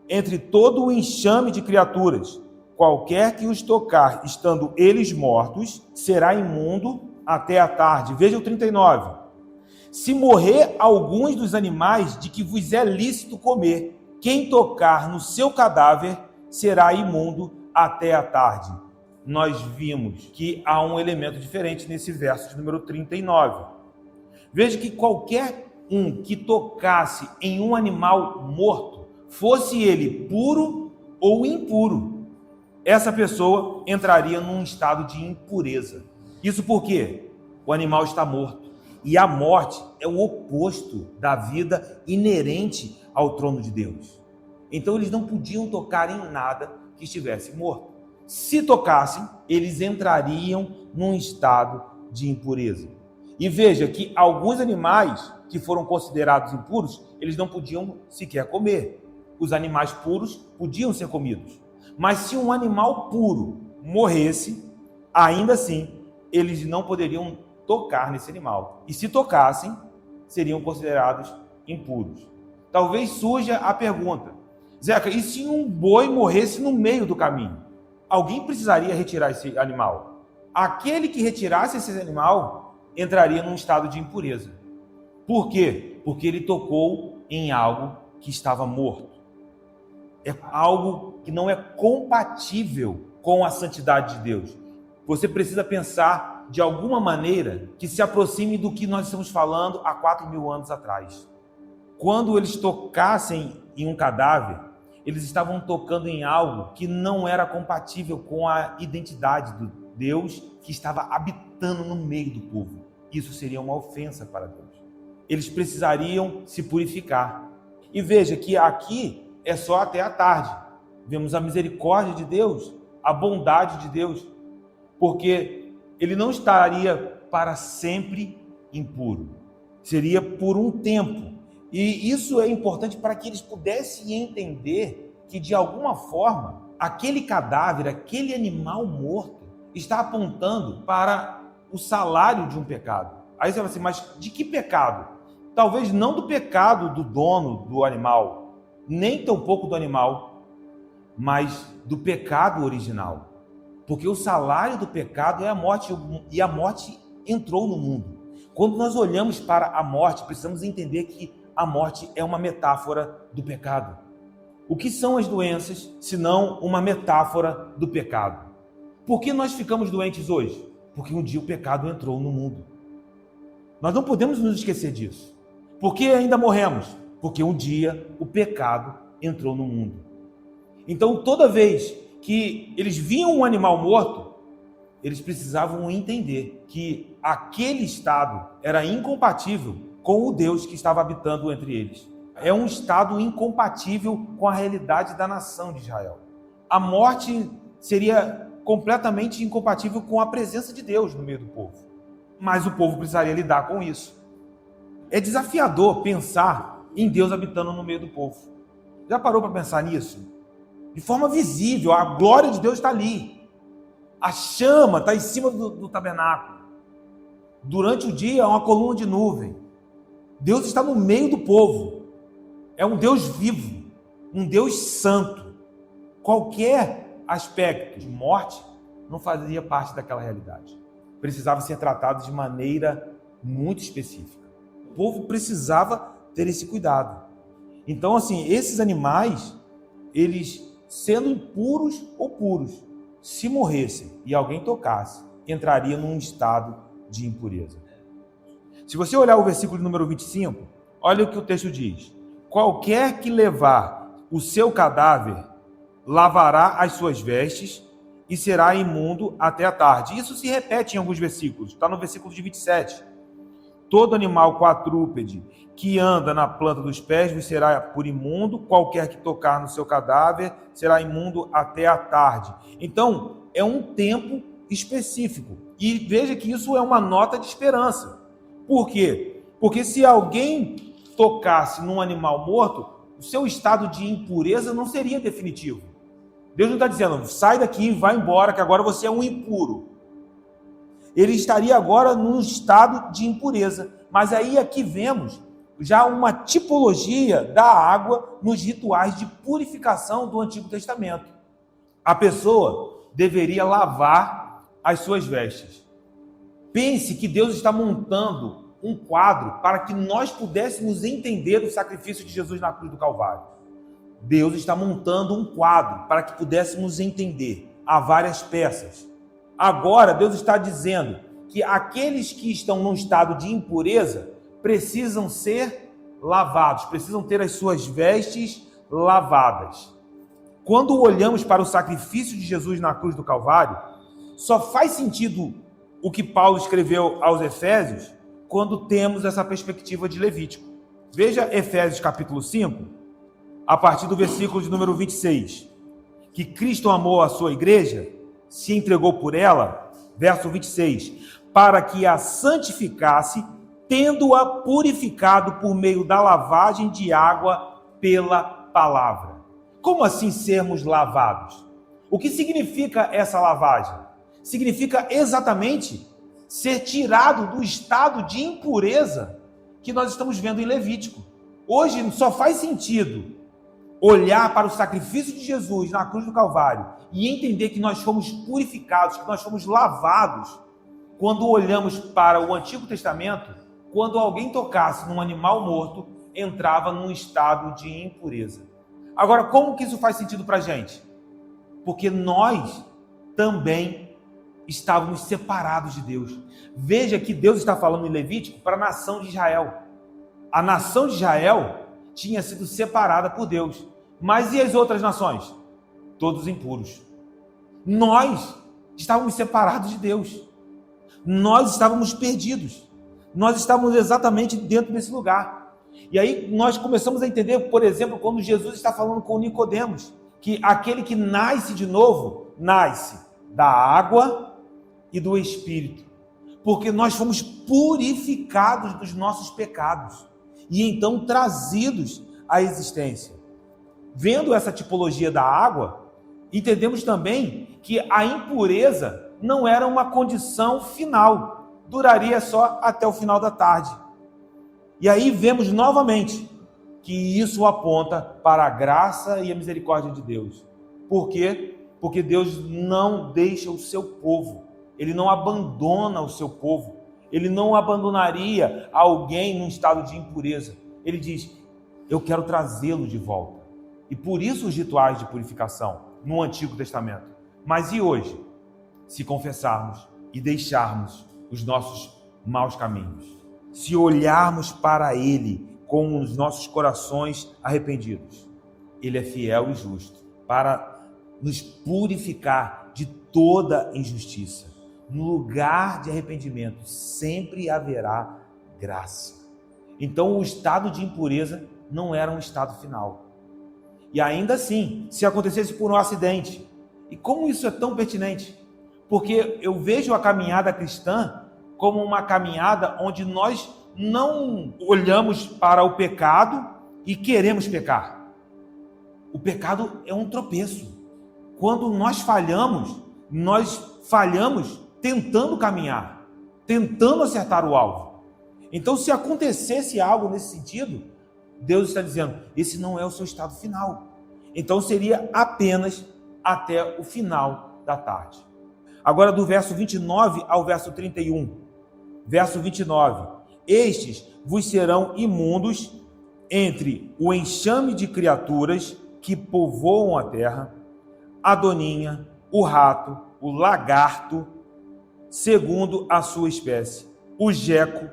entre todo o enxame de criaturas. Qualquer que os tocar, estando eles mortos, será imundo até a tarde. Veja o 39. Se morrer alguns dos animais de que vos é lícito comer, quem tocar no seu cadáver será imundo até a tarde. Nós vimos que há um elemento diferente nesse verso de número 39. Veja que qualquer um que tocasse em um animal morto, fosse ele puro ou impuro, essa pessoa entraria num estado de impureza. Isso porque o animal está morto. E a morte é o oposto da vida inerente ao trono de Deus. Então eles não podiam tocar em nada que estivesse morto. Se tocassem, eles entrariam num estado de impureza. E veja que alguns animais que foram considerados impuros, eles não podiam sequer comer. Os animais puros podiam ser comidos. Mas se um animal puro morresse, ainda assim, eles não poderiam tocar nesse animal. E se tocassem, seriam considerados impuros. Talvez surja a pergunta, Zeca, e se um boi morresse no meio do caminho? Alguém precisaria retirar esse animal? Aquele que retirasse esse animal entraria num estado de impureza. Por quê? Porque ele tocou em algo que estava morto. É algo que não é compatível com a santidade de Deus. Você precisa pensar de alguma maneira que se aproxime do que nós estamos falando há 4.000 anos atrás. Quando eles tocassem em um cadáver, eles estavam tocando em algo que não era compatível com a identidade do Deus que estava habitando no meio do povo. Isso seria uma ofensa para Deus. Eles precisariam se purificar. E veja que aqui é só até a tarde. Vemos a misericórdia de Deus, a bondade de Deus, porque ele não estaria para sempre impuro. Seria por um tempo. E isso é importante para que eles pudessem entender que, de alguma forma, aquele cadáver, aquele animal morto, está apontando para o salário de um pecado. Aí você vai assim, mas de que pecado? Talvez não do pecado do dono do animal, nem tampouco do animal, mas do pecado original. Porque o salário do pecado é a morte, e a morte entrou no mundo. Quando nós olhamos para a morte, precisamos entender que a morte é uma metáfora do pecado. O que são as doenças, senão uma metáfora do pecado? Por que nós ficamos doentes hoje? Porque um dia o pecado entrou no mundo. Nós não podemos nos esquecer disso. Por que ainda morremos? Porque um dia o pecado entrou no mundo. Então, toda vez que eles viam um animal morto, eles precisavam entender que aquele estado era incompatível com o Deus que estava habitando entre eles. É um estado incompatível com a realidade da nação de Israel. A morte seria completamente incompatível com a presença de Deus no meio do povo. Mas o povo precisaria lidar com isso. É desafiador pensar em Deus habitando no meio do povo. Já parou para pensar nisso? De forma visível, a glória de Deus está ali. A chama está em cima do tabernáculo. Durante o dia, há uma coluna de nuvem. Deus está no meio do povo. É um Deus vivo, um Deus santo. Qualquer aspecto de morte não fazia parte daquela realidade. Precisava ser tratado de maneira muito específica. O povo precisava ter esse cuidado. Então, assim, esses animais, eles sendo impuros ou puros, se morressem e alguém tocasse, entraria num estado de impureza. Se você olhar o versículo número 25, olha o que o texto diz. Qualquer que levar o seu cadáver, lavará as suas vestes e será imundo até a tarde. Isso se repete em alguns versículos. Está no versículo de 27. Todo animal quadrúpede que anda na planta dos pés vos será por imundo, qualquer que tocar no seu cadáver será imundo até a tarde. Então, é um tempo específico. E veja que isso é uma nota de esperança. Por quê? Porque se alguém tocasse num animal morto, o seu estado de impureza não seria definitivo. Deus não está dizendo, sai daqui, vai embora, que agora você é um impuro. Ele estaria agora num estado de impureza. Mas aí aqui vemos já uma tipologia da água nos rituais de purificação do Antigo Testamento. A pessoa deveria lavar as suas vestes. Pense que Deus está montando um quadro para que nós pudéssemos entender o sacrifício de Jesus na cruz do Calvário. Deus está montando um quadro para que pudéssemos entender. Há várias peças. Agora, Deus está dizendo que aqueles que estão num estado de impureza precisam ser lavados, precisam ter as suas vestes lavadas. Quando olhamos para o sacrifício de Jesus na cruz do Calvário, só faz sentido o que Paulo escreveu aos Efésios quando temos essa perspectiva de Levítico. Veja Efésios capítulo 5, a partir do versículo de número 26. Que Cristo amou a sua igreja, se entregou por ela, verso 26, para que a santificasse, tendo-a purificado por meio da lavagem de água pela palavra. Como assim sermos lavados? O que significa essa lavagem? Significa exatamente ser tirado do estado de impureza que nós estamos vendo em Levítico. Hoje só faz sentido olhar para o sacrifício de Jesus na cruz do Calvário e entender que nós fomos purificados, que nós fomos lavados, quando olhamos para o Antigo Testamento, quando alguém tocasse num animal morto, entrava num estado de impureza. Agora, como que isso faz sentido para a gente? Porque nós também estávamos separados de Deus. Veja que Deus está falando em Levítico para a nação de Israel. A nação de Israel tinha sido separada por Deus. Mas e as outras nações? Todos impuros. Nós estávamos separados de Deus. Nós estávamos perdidos. Nós estávamos exatamente dentro desse lugar. E aí nós começamos a entender, por exemplo, quando Jesus está falando com Nicodemos, que aquele que nasce de novo, nasce da água e do Espírito. Porque nós fomos purificados dos nossos pecados e então trazidos à existência. Vendo essa tipologia da água, entendemos também que a impureza não era uma condição final, duraria só até o final da tarde. E aí vemos novamente que isso aponta para a graça e a misericórdia de Deus. Por quê? Porque Deus não deixa o seu povo, Ele não abandona o seu povo, Ele não abandonaria alguém num estado de impureza. Ele diz, eu quero trazê-lo de volta. E por isso os rituais de purificação no Antigo Testamento. Mas e hoje? Se confessarmos e deixarmos os nossos maus caminhos, se olharmos para Ele com os nossos corações arrependidos, Ele é fiel e justo para nos purificar de toda injustiça. No lugar de arrependimento sempre haverá graça. Então o estado de impureza não era um estado final. E ainda assim, se acontecesse por um acidente, e como isso é tão pertinente? Porque eu vejo a caminhada cristã como uma caminhada onde nós não olhamos para o pecado e queremos pecar. O pecado é um tropeço. Quando nós falhamos tentando caminhar, tentando acertar o alvo. Então, se acontecesse algo nesse sentido, Deus está dizendo, esse não é o seu estado final. Então, seria apenas até o final da tarde. Agora, do verso 29 ao verso 31. Verso 29. Estes vos serão imundos entre o enxame de criaturas que povoam a terra, a doninha, o rato, o lagarto, segundo a sua espécie, o geco,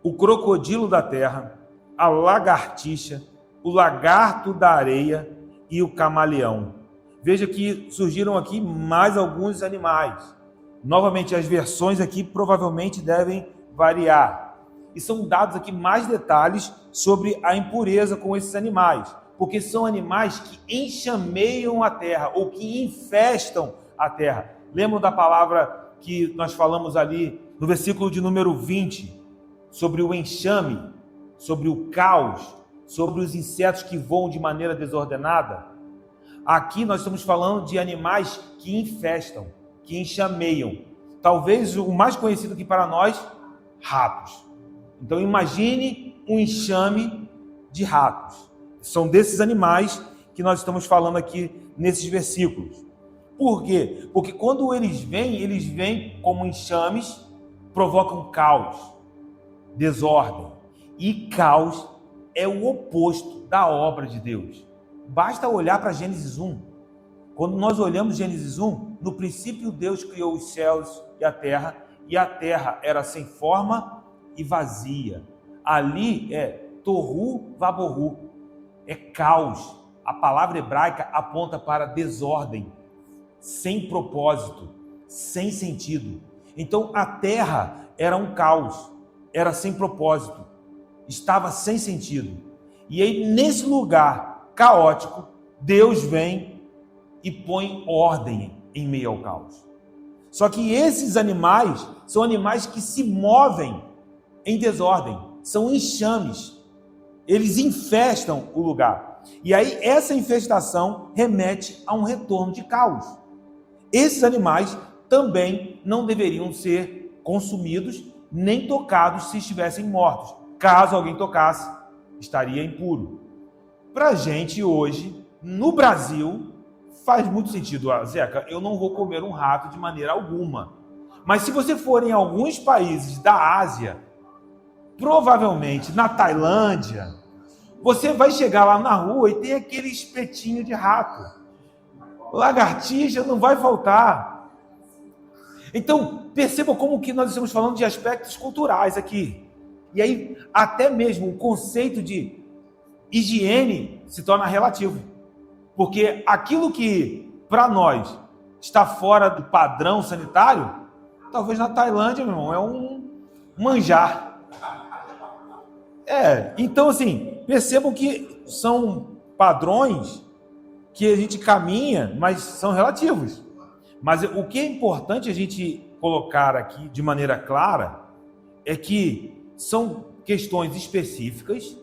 o crocodilo da terra, a lagartixa, o lagarto da areia e o camaleão. Veja que surgiram aqui mais alguns animais. Novamente, as versões aqui provavelmente devem variar. E são dados aqui mais detalhes sobre a impureza com esses animais, porque são animais que enxameiam a terra ou que infestam a terra. Lembram da palavra que nós falamos ali no versículo de número 20, sobre o enxame, sobre o caos, sobre os insetos que voam de maneira desordenada? Aqui nós estamos falando de animais que infestam, que enxameiam. Talvez o mais conhecido aqui para nós, ratos. Então imagine um enxame de ratos. São desses animais que nós estamos falando aqui nesses versículos. Por quê? Porque quando eles vêm como enxames, provocam caos, desordem. E caos é o oposto da obra de Deus. Basta olhar para Gênesis 1. Quando nós olhamos Gênesis 1, no princípio Deus criou os céus e a terra era sem forma e vazia. Ali é tohu vabohu, é caos. A palavra hebraica aponta para desordem, sem propósito, sem sentido. Então a terra era um caos, era sem propósito, estava sem sentido. E aí nesse lugar caótico, Deus vem e põe ordem em meio ao caos. Só que esses animais são animais que se movem em desordem, são enxames, eles infestam o lugar. E aí essa infestação remete a um retorno de caos. Esses animais também não deveriam ser consumidos nem tocados se estivessem mortos. Caso alguém tocasse, estaria impuro. Para a gente hoje, no Brasil, faz muito sentido. Zeca, eu não vou comer um rato de maneira alguma. Mas se você for em alguns países da Ásia, provavelmente na Tailândia, você vai chegar lá na rua e tem aquele espetinho de rato. Lagartixa não vai faltar. Então, perceba como que nós estamos falando de aspectos culturais aqui. E aí, até mesmo o conceito de higiene se torna relativo. Porque aquilo que, para nós, está fora do padrão sanitário, talvez na Tailândia, meu irmão, é um manjar. Então, assim, percebam que são padrões que a gente caminha, mas são relativos. Mas o que é importante a gente colocar aqui de maneira clara é que são questões específicas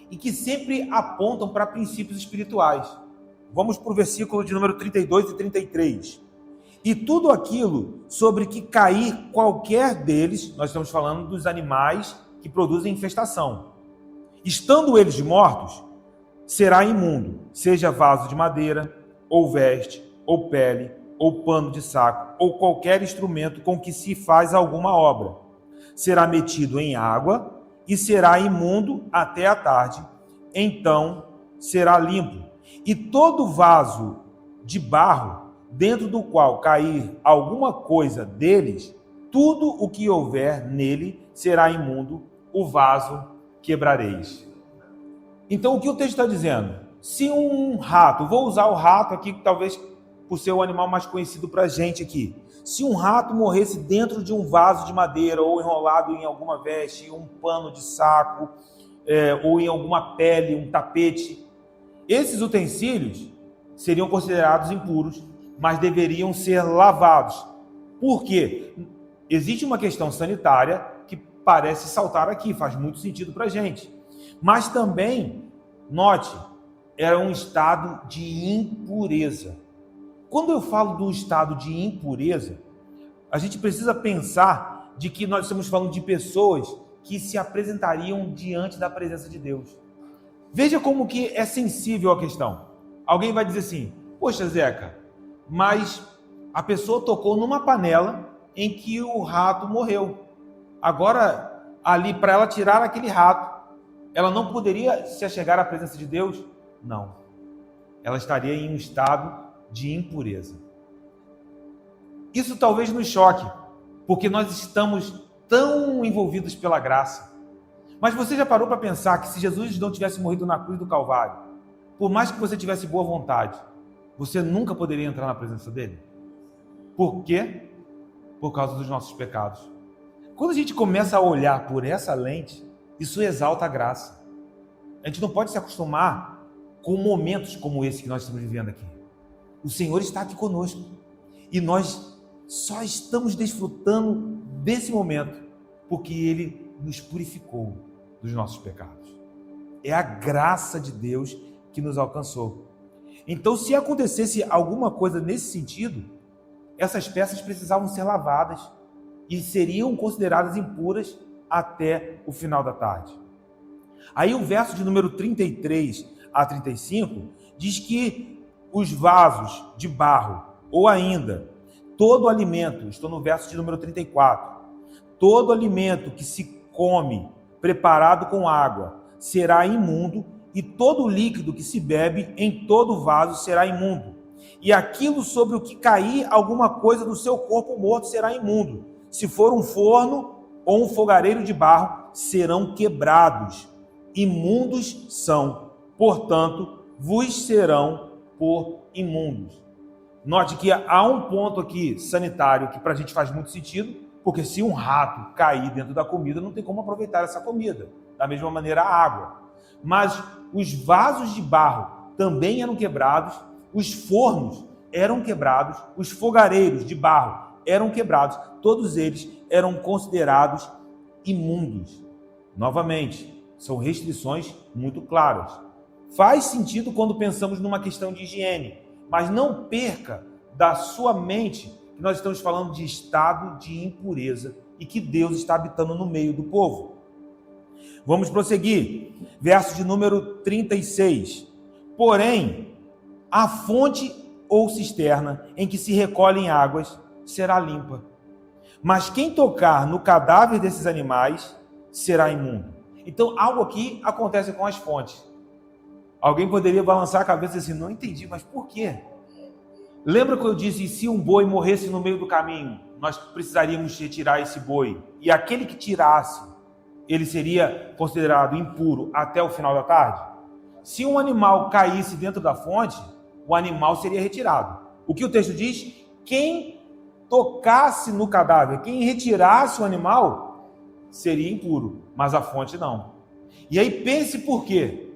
e que sempre apontam para princípios espirituais. Vamos para o versículo de número 32 e 33. E tudo aquilo sobre que cair qualquer deles, nós estamos falando dos animais que produzem infestação, estando eles mortos, será imundo, seja vaso de madeira, ou veste, ou pele, ou pano de saco, ou qualquer instrumento com que se faz alguma obra. Será metido em água e será imundo até a tarde, então será limpo. E todo vaso de barro, dentro do qual cair alguma coisa deles, tudo o que houver nele será imundo, o vaso quebrareis. Então, o que o texto está dizendo? Se um rato, vou usar o rato aqui, talvez por ser o animal mais conhecido para a gente aqui. Se um rato morresse dentro de um vaso de madeira, ou enrolado em alguma veste, um pano de saco, ou em alguma pele, um tapete, esses utensílios seriam considerados impuros, mas deveriam ser lavados. Por quê? Existe uma questão sanitária que parece saltar aqui, faz muito sentido para a gente. Mas também, note, era um estado de impureza. Quando eu falo do estado de impureza, a gente precisa pensar de que nós estamos falando de pessoas que se apresentariam diante da presença de Deus. Veja como que é sensível a questão. Alguém vai dizer assim, poxa Zeca, mas a pessoa tocou numa panela em que o rato morreu. Agora, ali, para ela tirar aquele rato, ela não poderia se achegar à presença de Deus? Não. Ela estaria em um estado de impureza. Isso talvez nos choque, porque nós estamos tão envolvidos pela graça. Mas você já parou para pensar que se Jesus não tivesse morrido na cruz do Calvário, por mais que você tivesse boa vontade, você nunca poderia entrar na presença dele? Por quê? Por causa dos nossos pecados. Quando a gente começa a olhar por essa lente, isso exalta a graça. A gente não pode se acostumar com momentos como esse que nós estamos vivendo aqui. O Senhor está aqui conosco e nós só estamos desfrutando desse momento porque Ele nos purificou dos nossos pecados. É a graça de Deus que nos alcançou. Então, se acontecesse alguma coisa nesse sentido, essas peças precisavam ser lavadas e seriam consideradas impuras até o final da tarde. Aí o verso de número 33 a 35 diz que os vasos de barro, ou ainda todo alimento, estou no verso de número 34, todo alimento que se come preparado com água será imundo, e todo líquido que se bebe em todo vaso será imundo. E aquilo sobre o que cair alguma coisa do seu corpo morto será imundo. Se for um forno ou um fogareiro de barro, serão quebrados. Imundos são, portanto, vos serão por imundos. Note que há um ponto aqui sanitário que para a gente faz muito sentido, porque se um rato cair dentro da comida, não tem como aproveitar essa comida. Da mesma maneira a água. Mas os vasos de barro também eram quebrados, os fornos eram quebrados, os fogareiros de barro eram quebrados, todos eles eram considerados imundos. Novamente, são restrições muito claras. Faz sentido quando pensamos numa questão de higiene, mas não perca da sua mente que nós estamos falando de estado de impureza e que Deus está habitando no meio do povo. Vamos prosseguir. Verso de número 36. Porém, a fonte ou cisterna em que se recolhem águas será limpa. Mas quem tocar no cadáver desses animais será imundo. Então, algo aqui acontece com as fontes. Alguém poderia balançar a cabeça assim, não entendi, mas por quê? Lembra que eu disse, se um boi morresse no meio do caminho, nós precisaríamos retirar esse boi, e aquele que tirasse, ele seria considerado impuro até o final da tarde? Se um animal caísse dentro da fonte, o animal seria retirado. O que o texto diz? Quem tocasse no cadáver, quem retirasse o animal, seria impuro, mas a fonte não. E aí pense por quê.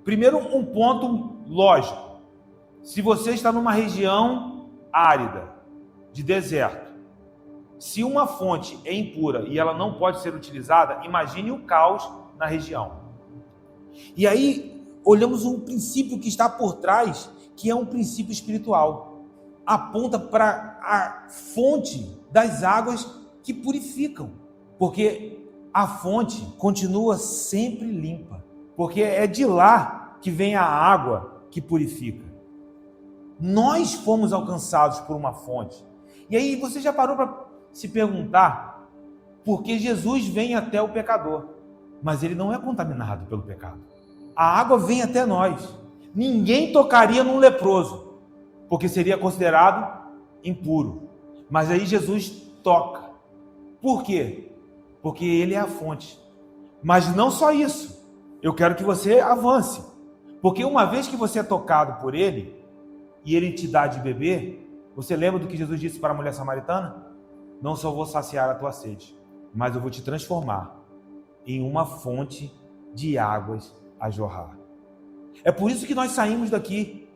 Primeiro, um ponto lógico. Se você está numa região árida, de deserto, se uma fonte é impura e ela não pode ser utilizada, imagine o caos na região. E aí, olhamos um princípio que está por trás, que é um princípio espiritual. Aponta para a fonte das águas que purificam. Porque a fonte continua sempre limpa. Porque é de lá que vem a água que purifica. Nós fomos alcançados por uma fonte. E aí você já parou para se perguntar por que Jesus vem até o pecador, mas ele não é contaminado pelo pecado. A água vem até nós. Ninguém tocaria num leproso, porque seria considerado impuro. Mas aí Jesus toca. Por quê? Porque ele é a fonte. Mas não só isso. Eu quero que você avance. Porque uma vez que você é tocado por ele, e ele te dá de beber, você lembra do que Jesus disse para a mulher samaritana? Não só vou saciar a tua sede, mas eu vou te transformar em uma fonte de águas a jorrar. É por isso que nós saímos daqui.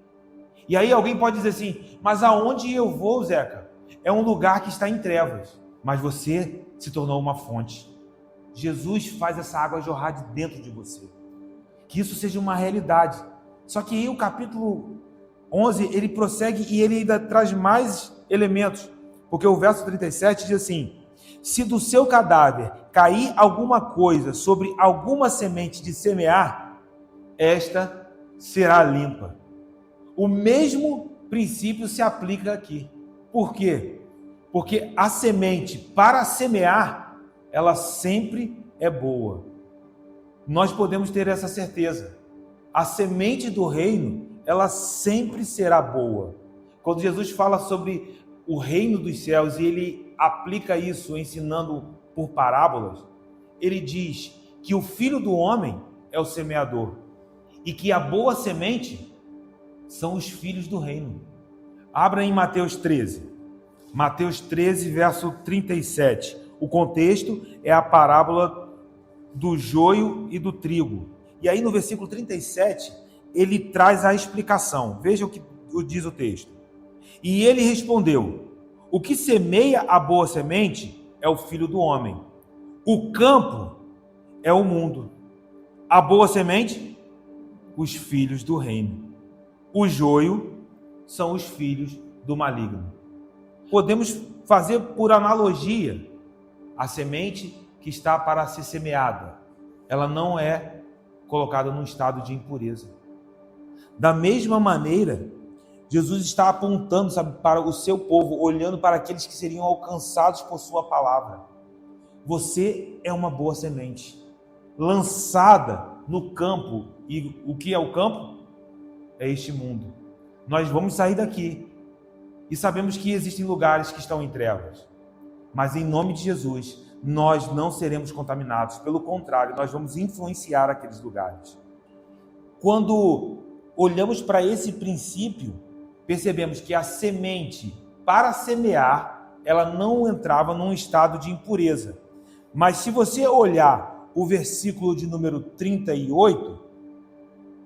E aí alguém pode dizer assim, mas aonde eu vou, Zeca? É um lugar que está em trevas, mas você se tornou uma fonte. Jesus faz essa água jorrar de dentro de você. Que isso seja uma realidade. Só que aí o capítulo 11, ele prossegue e ele ainda traz mais elementos, porque o verso 37 diz assim, se do seu cadáver cair alguma coisa sobre alguma semente de semear, esta será limpa. O mesmo princípio se aplica aqui. Por quê? Porque a semente para semear, ela sempre é boa. Nós podemos ter essa certeza. A semente do reino, ela sempre será boa. Quando Jesus fala sobre o reino dos céus e ele aplica isso ensinando por parábolas, ele diz que o filho do homem é o semeador e que a boa semente são os filhos do reino. Abra em Mateus 13. Mateus 13, verso 37. O contexto é a parábola do joio e do trigo. E aí no versículo 37, ele traz a explicação. Veja o que diz o texto. E ele respondeu, o que semeia a boa semente é o filho do homem. O campo é o mundo. A boa semente, os filhos do reino. O joio são os filhos do maligno. Podemos fazer por analogia a semente que está para ser semeada. Ela não é colocada num estado de impureza. Da mesma maneira, Jesus está apontando, para o seu povo, olhando para aqueles que seriam alcançados por sua palavra. Você é uma boa semente, lançada no campo. E o que é o campo? É este mundo. Nós vamos sair daqui e sabemos que existem lugares que estão em trevas, mas em nome de Jesus, nós não seremos contaminados. Pelo contrário, nós vamos influenciar aqueles lugares. Quando olhamos para esse princípio, percebemos que a semente, para semear, ela não entrava num estado de impureza. Mas se você olhar o versículo de número 38,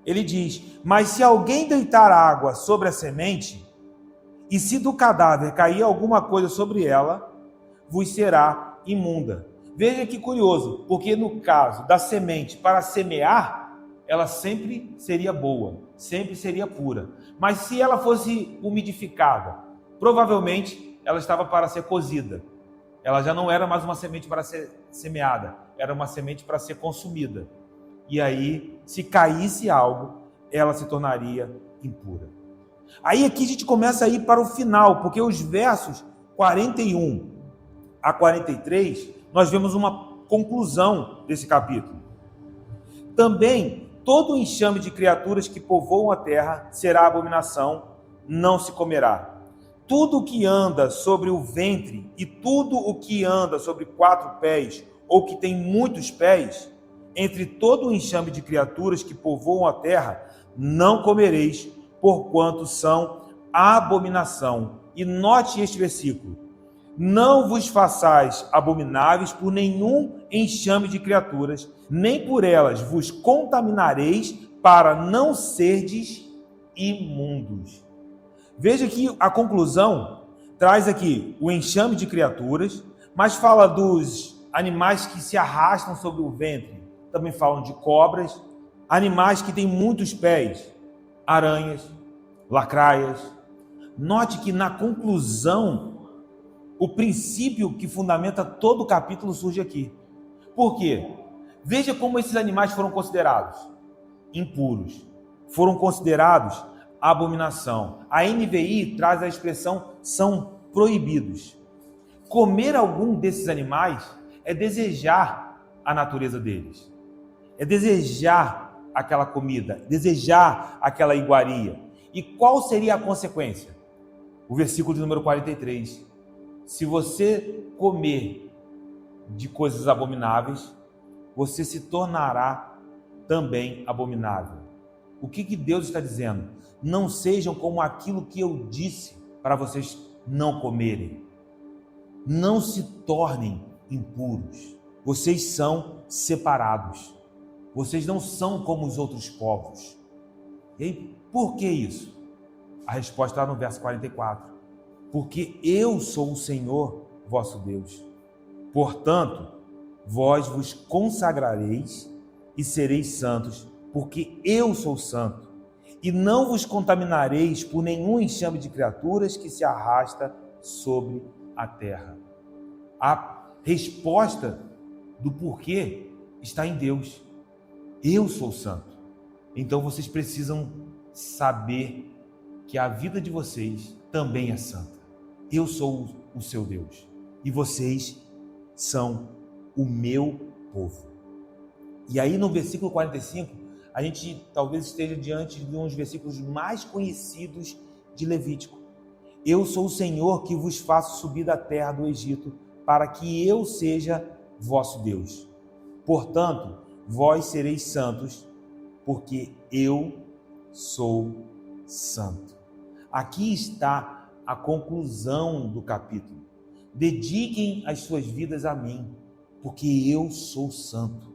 ele diz, mas se alguém deitar água sobre a semente, e se do cadáver cair alguma coisa sobre ela, vos será imunda. Veja que curioso, porque no caso da semente para semear, ela sempre seria boa, sempre seria pura. Mas se ela fosse umidificada, provavelmente ela estava para ser cozida. Ela já não era mais uma semente para ser semeada, era uma semente para ser consumida. E aí, se caísse algo, ela se tornaria impura. Aí aqui a gente começa a ir para o final, porque os versos 41 a 43, nós vemos uma conclusão desse capítulo. Também, todo enxame de criaturas que povoam a terra será abominação, não se comerá. tudo o que anda sobre o ventre e tudo o que anda sobre 4 pés, ou que tem muitos pés, entre todo o enxame de criaturas que povoam a terra, não comereis, porquanto são abominação. E note este versículo: não vos façais abomináveis por nenhum enxame de criaturas, nem por elas vos contaminareis, para não serdes imundos. Veja que a conclusão traz aqui o enxame de criaturas, mas fala dos animais que se arrastam sobre o ventre. Também falam de cobras, animais que têm muitos pés, aranhas, lacraias. Note que na conclusão, o princípio que fundamenta todo o capítulo surge aqui. Por quê? Veja como esses animais foram considerados impuros, foram considerados abominação. A NVI traz a expressão são proibidos. Comer algum desses animais é desejar a natureza deles, é desejar aquela comida, desejar aquela iguaria. E qual seria a consequência? O versículo de número 43. Se você comer de coisas abomináveis, você se tornará também abominável. O que Deus está dizendo? Não sejam como aquilo que eu disse para vocês não comerem. Não se tornem impuros. Vocês são separados. Vocês não são como os outros povos. E aí, por que isso? A resposta está no verso 44. Porque eu sou o Senhor, vosso Deus. Portanto, vós vos consagrareis e sereis santos, porque eu sou santo. E não vos contaminareis por nenhum enxame de criaturas que se arrasta sobre a terra. A resposta do porquê está em Deus. Eu sou santo. Então vocês precisam saber que a vida de vocês também é santa. Eu sou o seu Deus e vocês são o meu povo. E aí no versículo 45, a gente talvez esteja diante de uns versículos mais conhecidos de Levítico. Eu sou o Senhor que vos faço subir da terra do Egito, para que eu seja vosso Deus. Portanto, vós sereis santos, porque eu sou santo. Aqui está a conclusão do capítulo. Dediquem as suas vidas a mim, porque eu sou santo.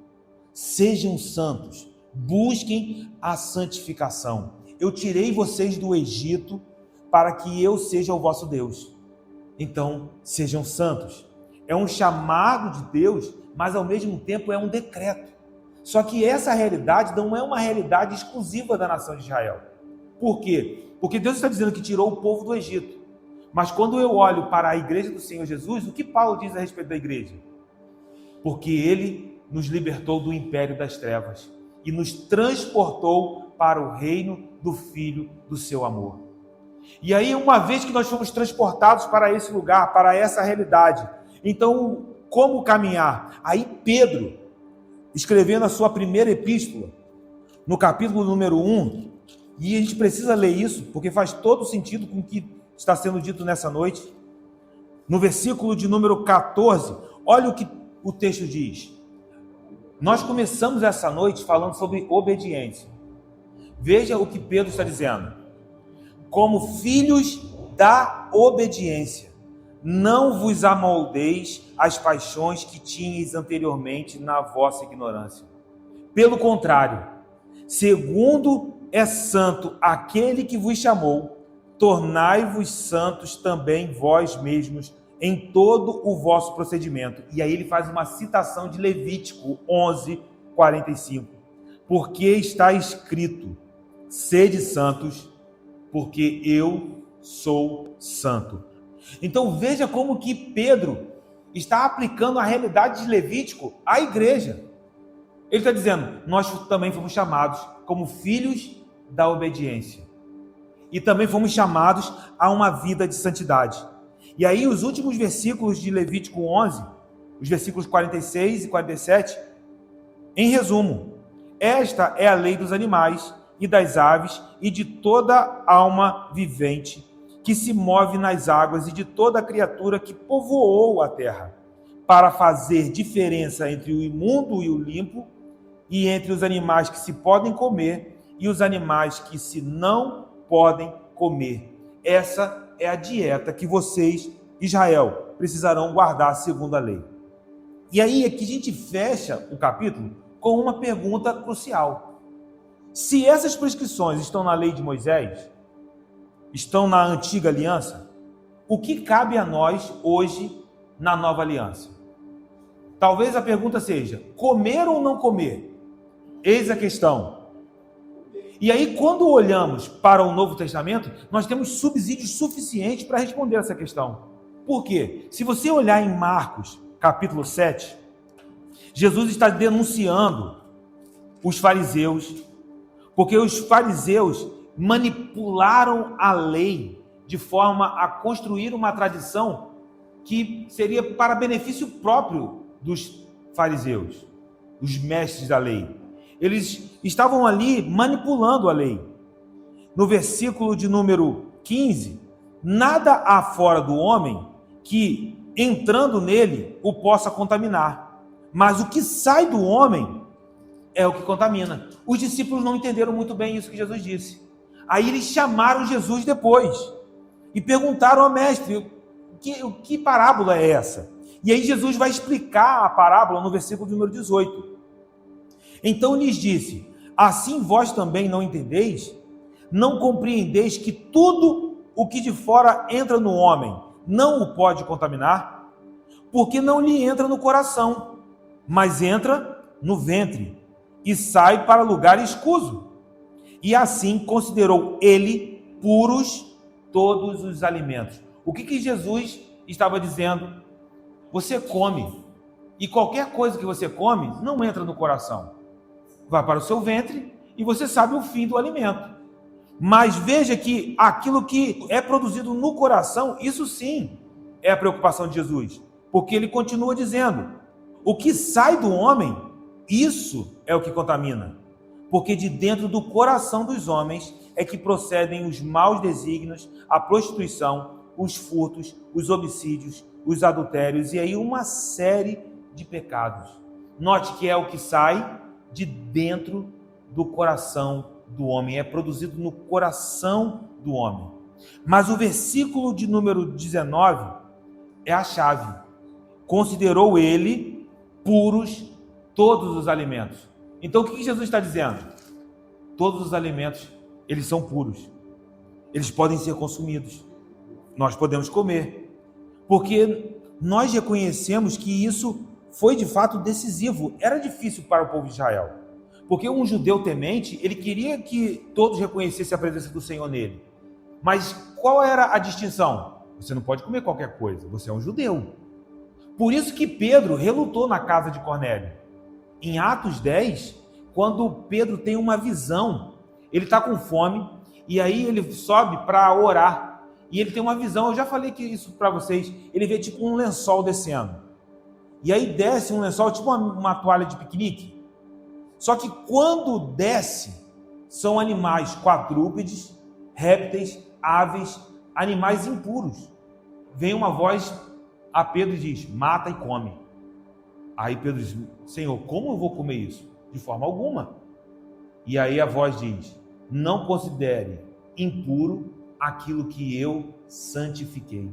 Sejam santos, busquem a santificação. Eu tirei vocês do Egito para que eu seja o vosso Deus. Então, sejam santos. É um chamado de Deus, mas ao mesmo tempo é um decreto. Só que essa realidade não é uma realidade exclusiva da nação de Israel. Por quê? Porque Deus está dizendo que tirou o povo do Egito. Mas quando eu olho para a igreja do Senhor Jesus, o que Paulo diz a respeito da igreja? Porque ele nos libertou do império das trevas e nos transportou para o reino do Filho do seu amor. E aí, uma vez que nós fomos transportados para esse lugar, para essa realidade, então, como caminhar? Aí Pedro, escrevendo a sua primeira epístola, no capítulo número 1, e a gente precisa ler isso, porque faz todo sentido com o que está sendo dito nessa noite. No versículo de número 14, olha o que o texto diz. Nós começamos essa noite falando sobre obediência. Veja o que Pedro está dizendo. Como filhos da obediência, não vos amoldeis às paixões que tinhais anteriormente na vossa ignorância. Pelo contrário, segundo é santo aquele que vos chamou, tornai-vos santos também vós mesmos em todo o vosso procedimento. E aí ele faz uma citação de Levítico 11, 45. Porque está escrito, sede santos, porque eu sou santo. Então veja como que Pedro está aplicando a realidade de Levítico à igreja. Ele está dizendo, nós também fomos chamados como filhos da obediência. E também fomos chamados a uma vida de santidade. E aí os últimos versículos de Levítico 11, os versículos 46 e 47, em resumo, esta é a lei dos animais e das aves e de toda alma vivente que se move nas águas e de toda a criatura que povoou a terra, para fazer diferença entre o imundo e o limpo, e entre os animais que se podem comer e os animais que se não podem comer. Essa é a dieta que vocês, Israel, precisarão guardar segundo a lei. E aí aqui a gente fecha o capítulo com uma pergunta crucial. Se essas prescrições estão na lei de Moisés, estão na antiga aliança, o que cabe a nós hoje na nova aliança? Talvez a pergunta seja: comer ou não comer? Eis a questão. E aí, quando olhamos para o Novo Testamento, nós temos subsídios suficientes para responder essa questão. Por quê? Se você olhar em Marcos, capítulo 7, Jesus está denunciando os fariseus, porque os fariseus manipularam a lei de forma a construir uma tradição que seria para benefício próprio dos fariseus, os mestres da lei. Eles estavam ali manipulando a lei. No versículo de número 15, nada há fora do homem que, entrando nele, o possa contaminar. Mas o que sai do homem é o que contamina. Os discípulos não entenderam muito bem isso que Jesus disse. Aí eles chamaram Jesus depois e perguntaram ao mestre: que parábola é essa? E aí Jesus vai explicar a parábola no versículo de número 18. Então lhes disse: assim vós também não entendeis? Não compreendeis que tudo o que de fora entra no homem não o pode contaminar? Porque não lhe entra no coração, mas entra no ventre e sai para lugar escuso. E assim considerou ele puros todos os alimentos. O que Jesus estava dizendo? Você come, e qualquer coisa que você come não entra no coração. Vai para o seu ventre e você sabe o fim do alimento. Mas veja que aquilo que é produzido no coração, isso sim é a preocupação de Jesus. Porque ele continua dizendo: o que sai do homem, isso é o que contamina. Porque de dentro do coração dos homens é que procedem os maus desígnios, a prostituição, os furtos, os homicídios, os adultérios e aí uma série de pecados. Note que é o que sai de dentro do coração do homem, é produzido no coração do homem. Mas o versículo de número 19 é a chave. Considerou ele puros todos os alimentos. Então o que Jesus está dizendo? Todos os alimentos, eles são puros. Eles podem ser consumidos. Nós podemos comer. Porque nós reconhecemos que isso foi de fato decisivo. Era difícil para o povo de Israel. Porque um judeu temente, ele queria que todos reconhecessem a presença do Senhor nele. Mas qual era a distinção? Você não pode comer qualquer coisa, você é um judeu. Por isso que Pedro relutou na casa de Cornélio. Em Atos 10, quando Pedro tem uma visão, ele está com fome, e aí ele sobe para orar. E ele tem uma visão, eu já falei que isso para vocês, ele vê tipo um lençol descendo. E aí desce um lençol, tipo uma toalha de piquenique. Só que quando desce, são animais quadrúpedes, répteis, aves, animais impuros. Vem uma voz a Pedro e diz: mata e come. Aí Pedro diz: Senhor, como eu vou comer isso? De forma alguma. E aí a voz diz: não considere impuro aquilo que eu santifiquei.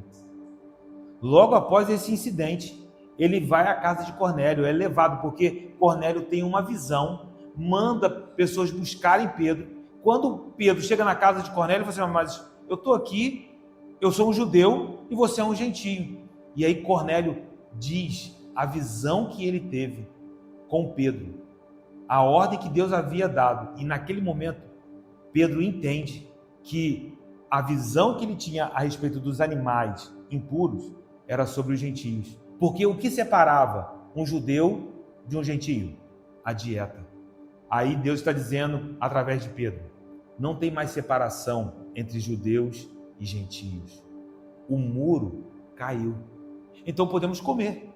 Logo após esse incidente, ele vai à casa de Cornélio, é levado, porque Cornélio tem uma visão, manda pessoas buscarem Pedro. Quando Pedro chega na casa de Cornélio, ele fala assim: mas eu estou aqui, eu sou um judeu e você é um gentio. E aí Cornélio diz a visão que ele teve com Pedro, a ordem que Deus havia dado. E naquele momento, Pedro entende que a visão que ele tinha a respeito dos animais impuros era sobre os gentios. Porque o que separava um judeu de um gentio? A dieta. Aí Deus está dizendo, através de Pedro: não tem mais separação entre judeus e gentios. O muro caiu. Então podemos comer.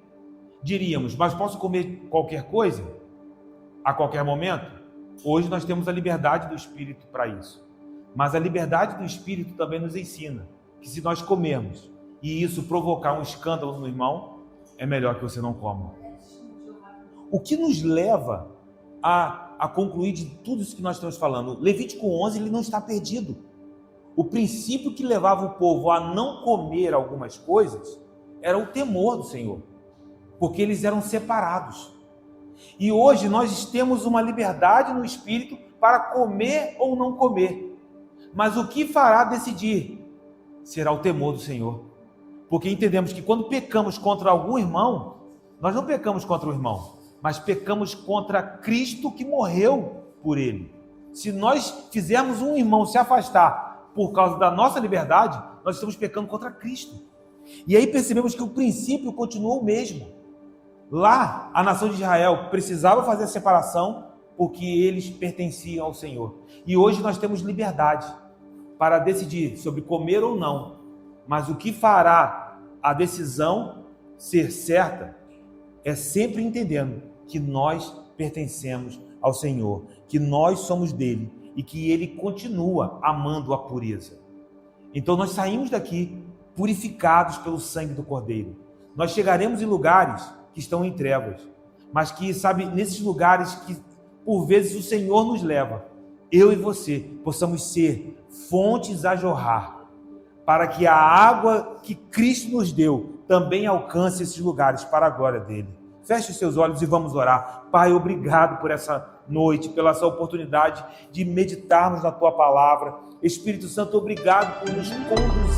Diríamos: mas posso comer qualquer coisa? A qualquer momento? Hoje nós temos a liberdade do Espírito para isso. Mas a liberdade do Espírito também nos ensina que se nós comermos e isso provocar um escândalo no irmão, é melhor que você não coma. O que nos leva a concluir de tudo isso que nós estamos falando? Levítico 11, ele não está perdido. O princípio que levava o povo a não comer algumas coisas era o temor do Senhor, porque eles eram separados. E hoje nós temos uma liberdade no espírito para comer ou não comer. Mas o que fará decidir será o temor do Senhor. Porque entendemos que quando pecamos contra algum irmão, nós não pecamos contra o irmão, mas pecamos contra Cristo que morreu por ele. Se nós fizermos um irmão se afastar por causa da nossa liberdade, nós estamos pecando contra Cristo. E aí percebemos que o princípio continuou o mesmo. Lá, a nação de Israel precisava fazer a separação porque eles pertenciam ao Senhor. E hoje nós temos liberdade para decidir sobre comer ou não. Mas o que fará a decisão ser certa é sempre entendendo que nós pertencemos ao Senhor, que nós somos dele e que ele continua amando a pureza. Então nós saímos daqui purificados pelo sangue do Cordeiro. Nós chegaremos em lugares que estão em trevas, mas que, sabe, nesses lugares que por vezes o Senhor nos leva, eu e você possamos ser fontes a jorrar, para que a água que Cristo nos deu também alcance esses lugares para a glória dele. Feche os seus olhos e vamos orar. Pai, obrigado por essa noite, pela essa oportunidade de meditarmos na tua palavra. Espírito Santo, obrigado por nos conduzir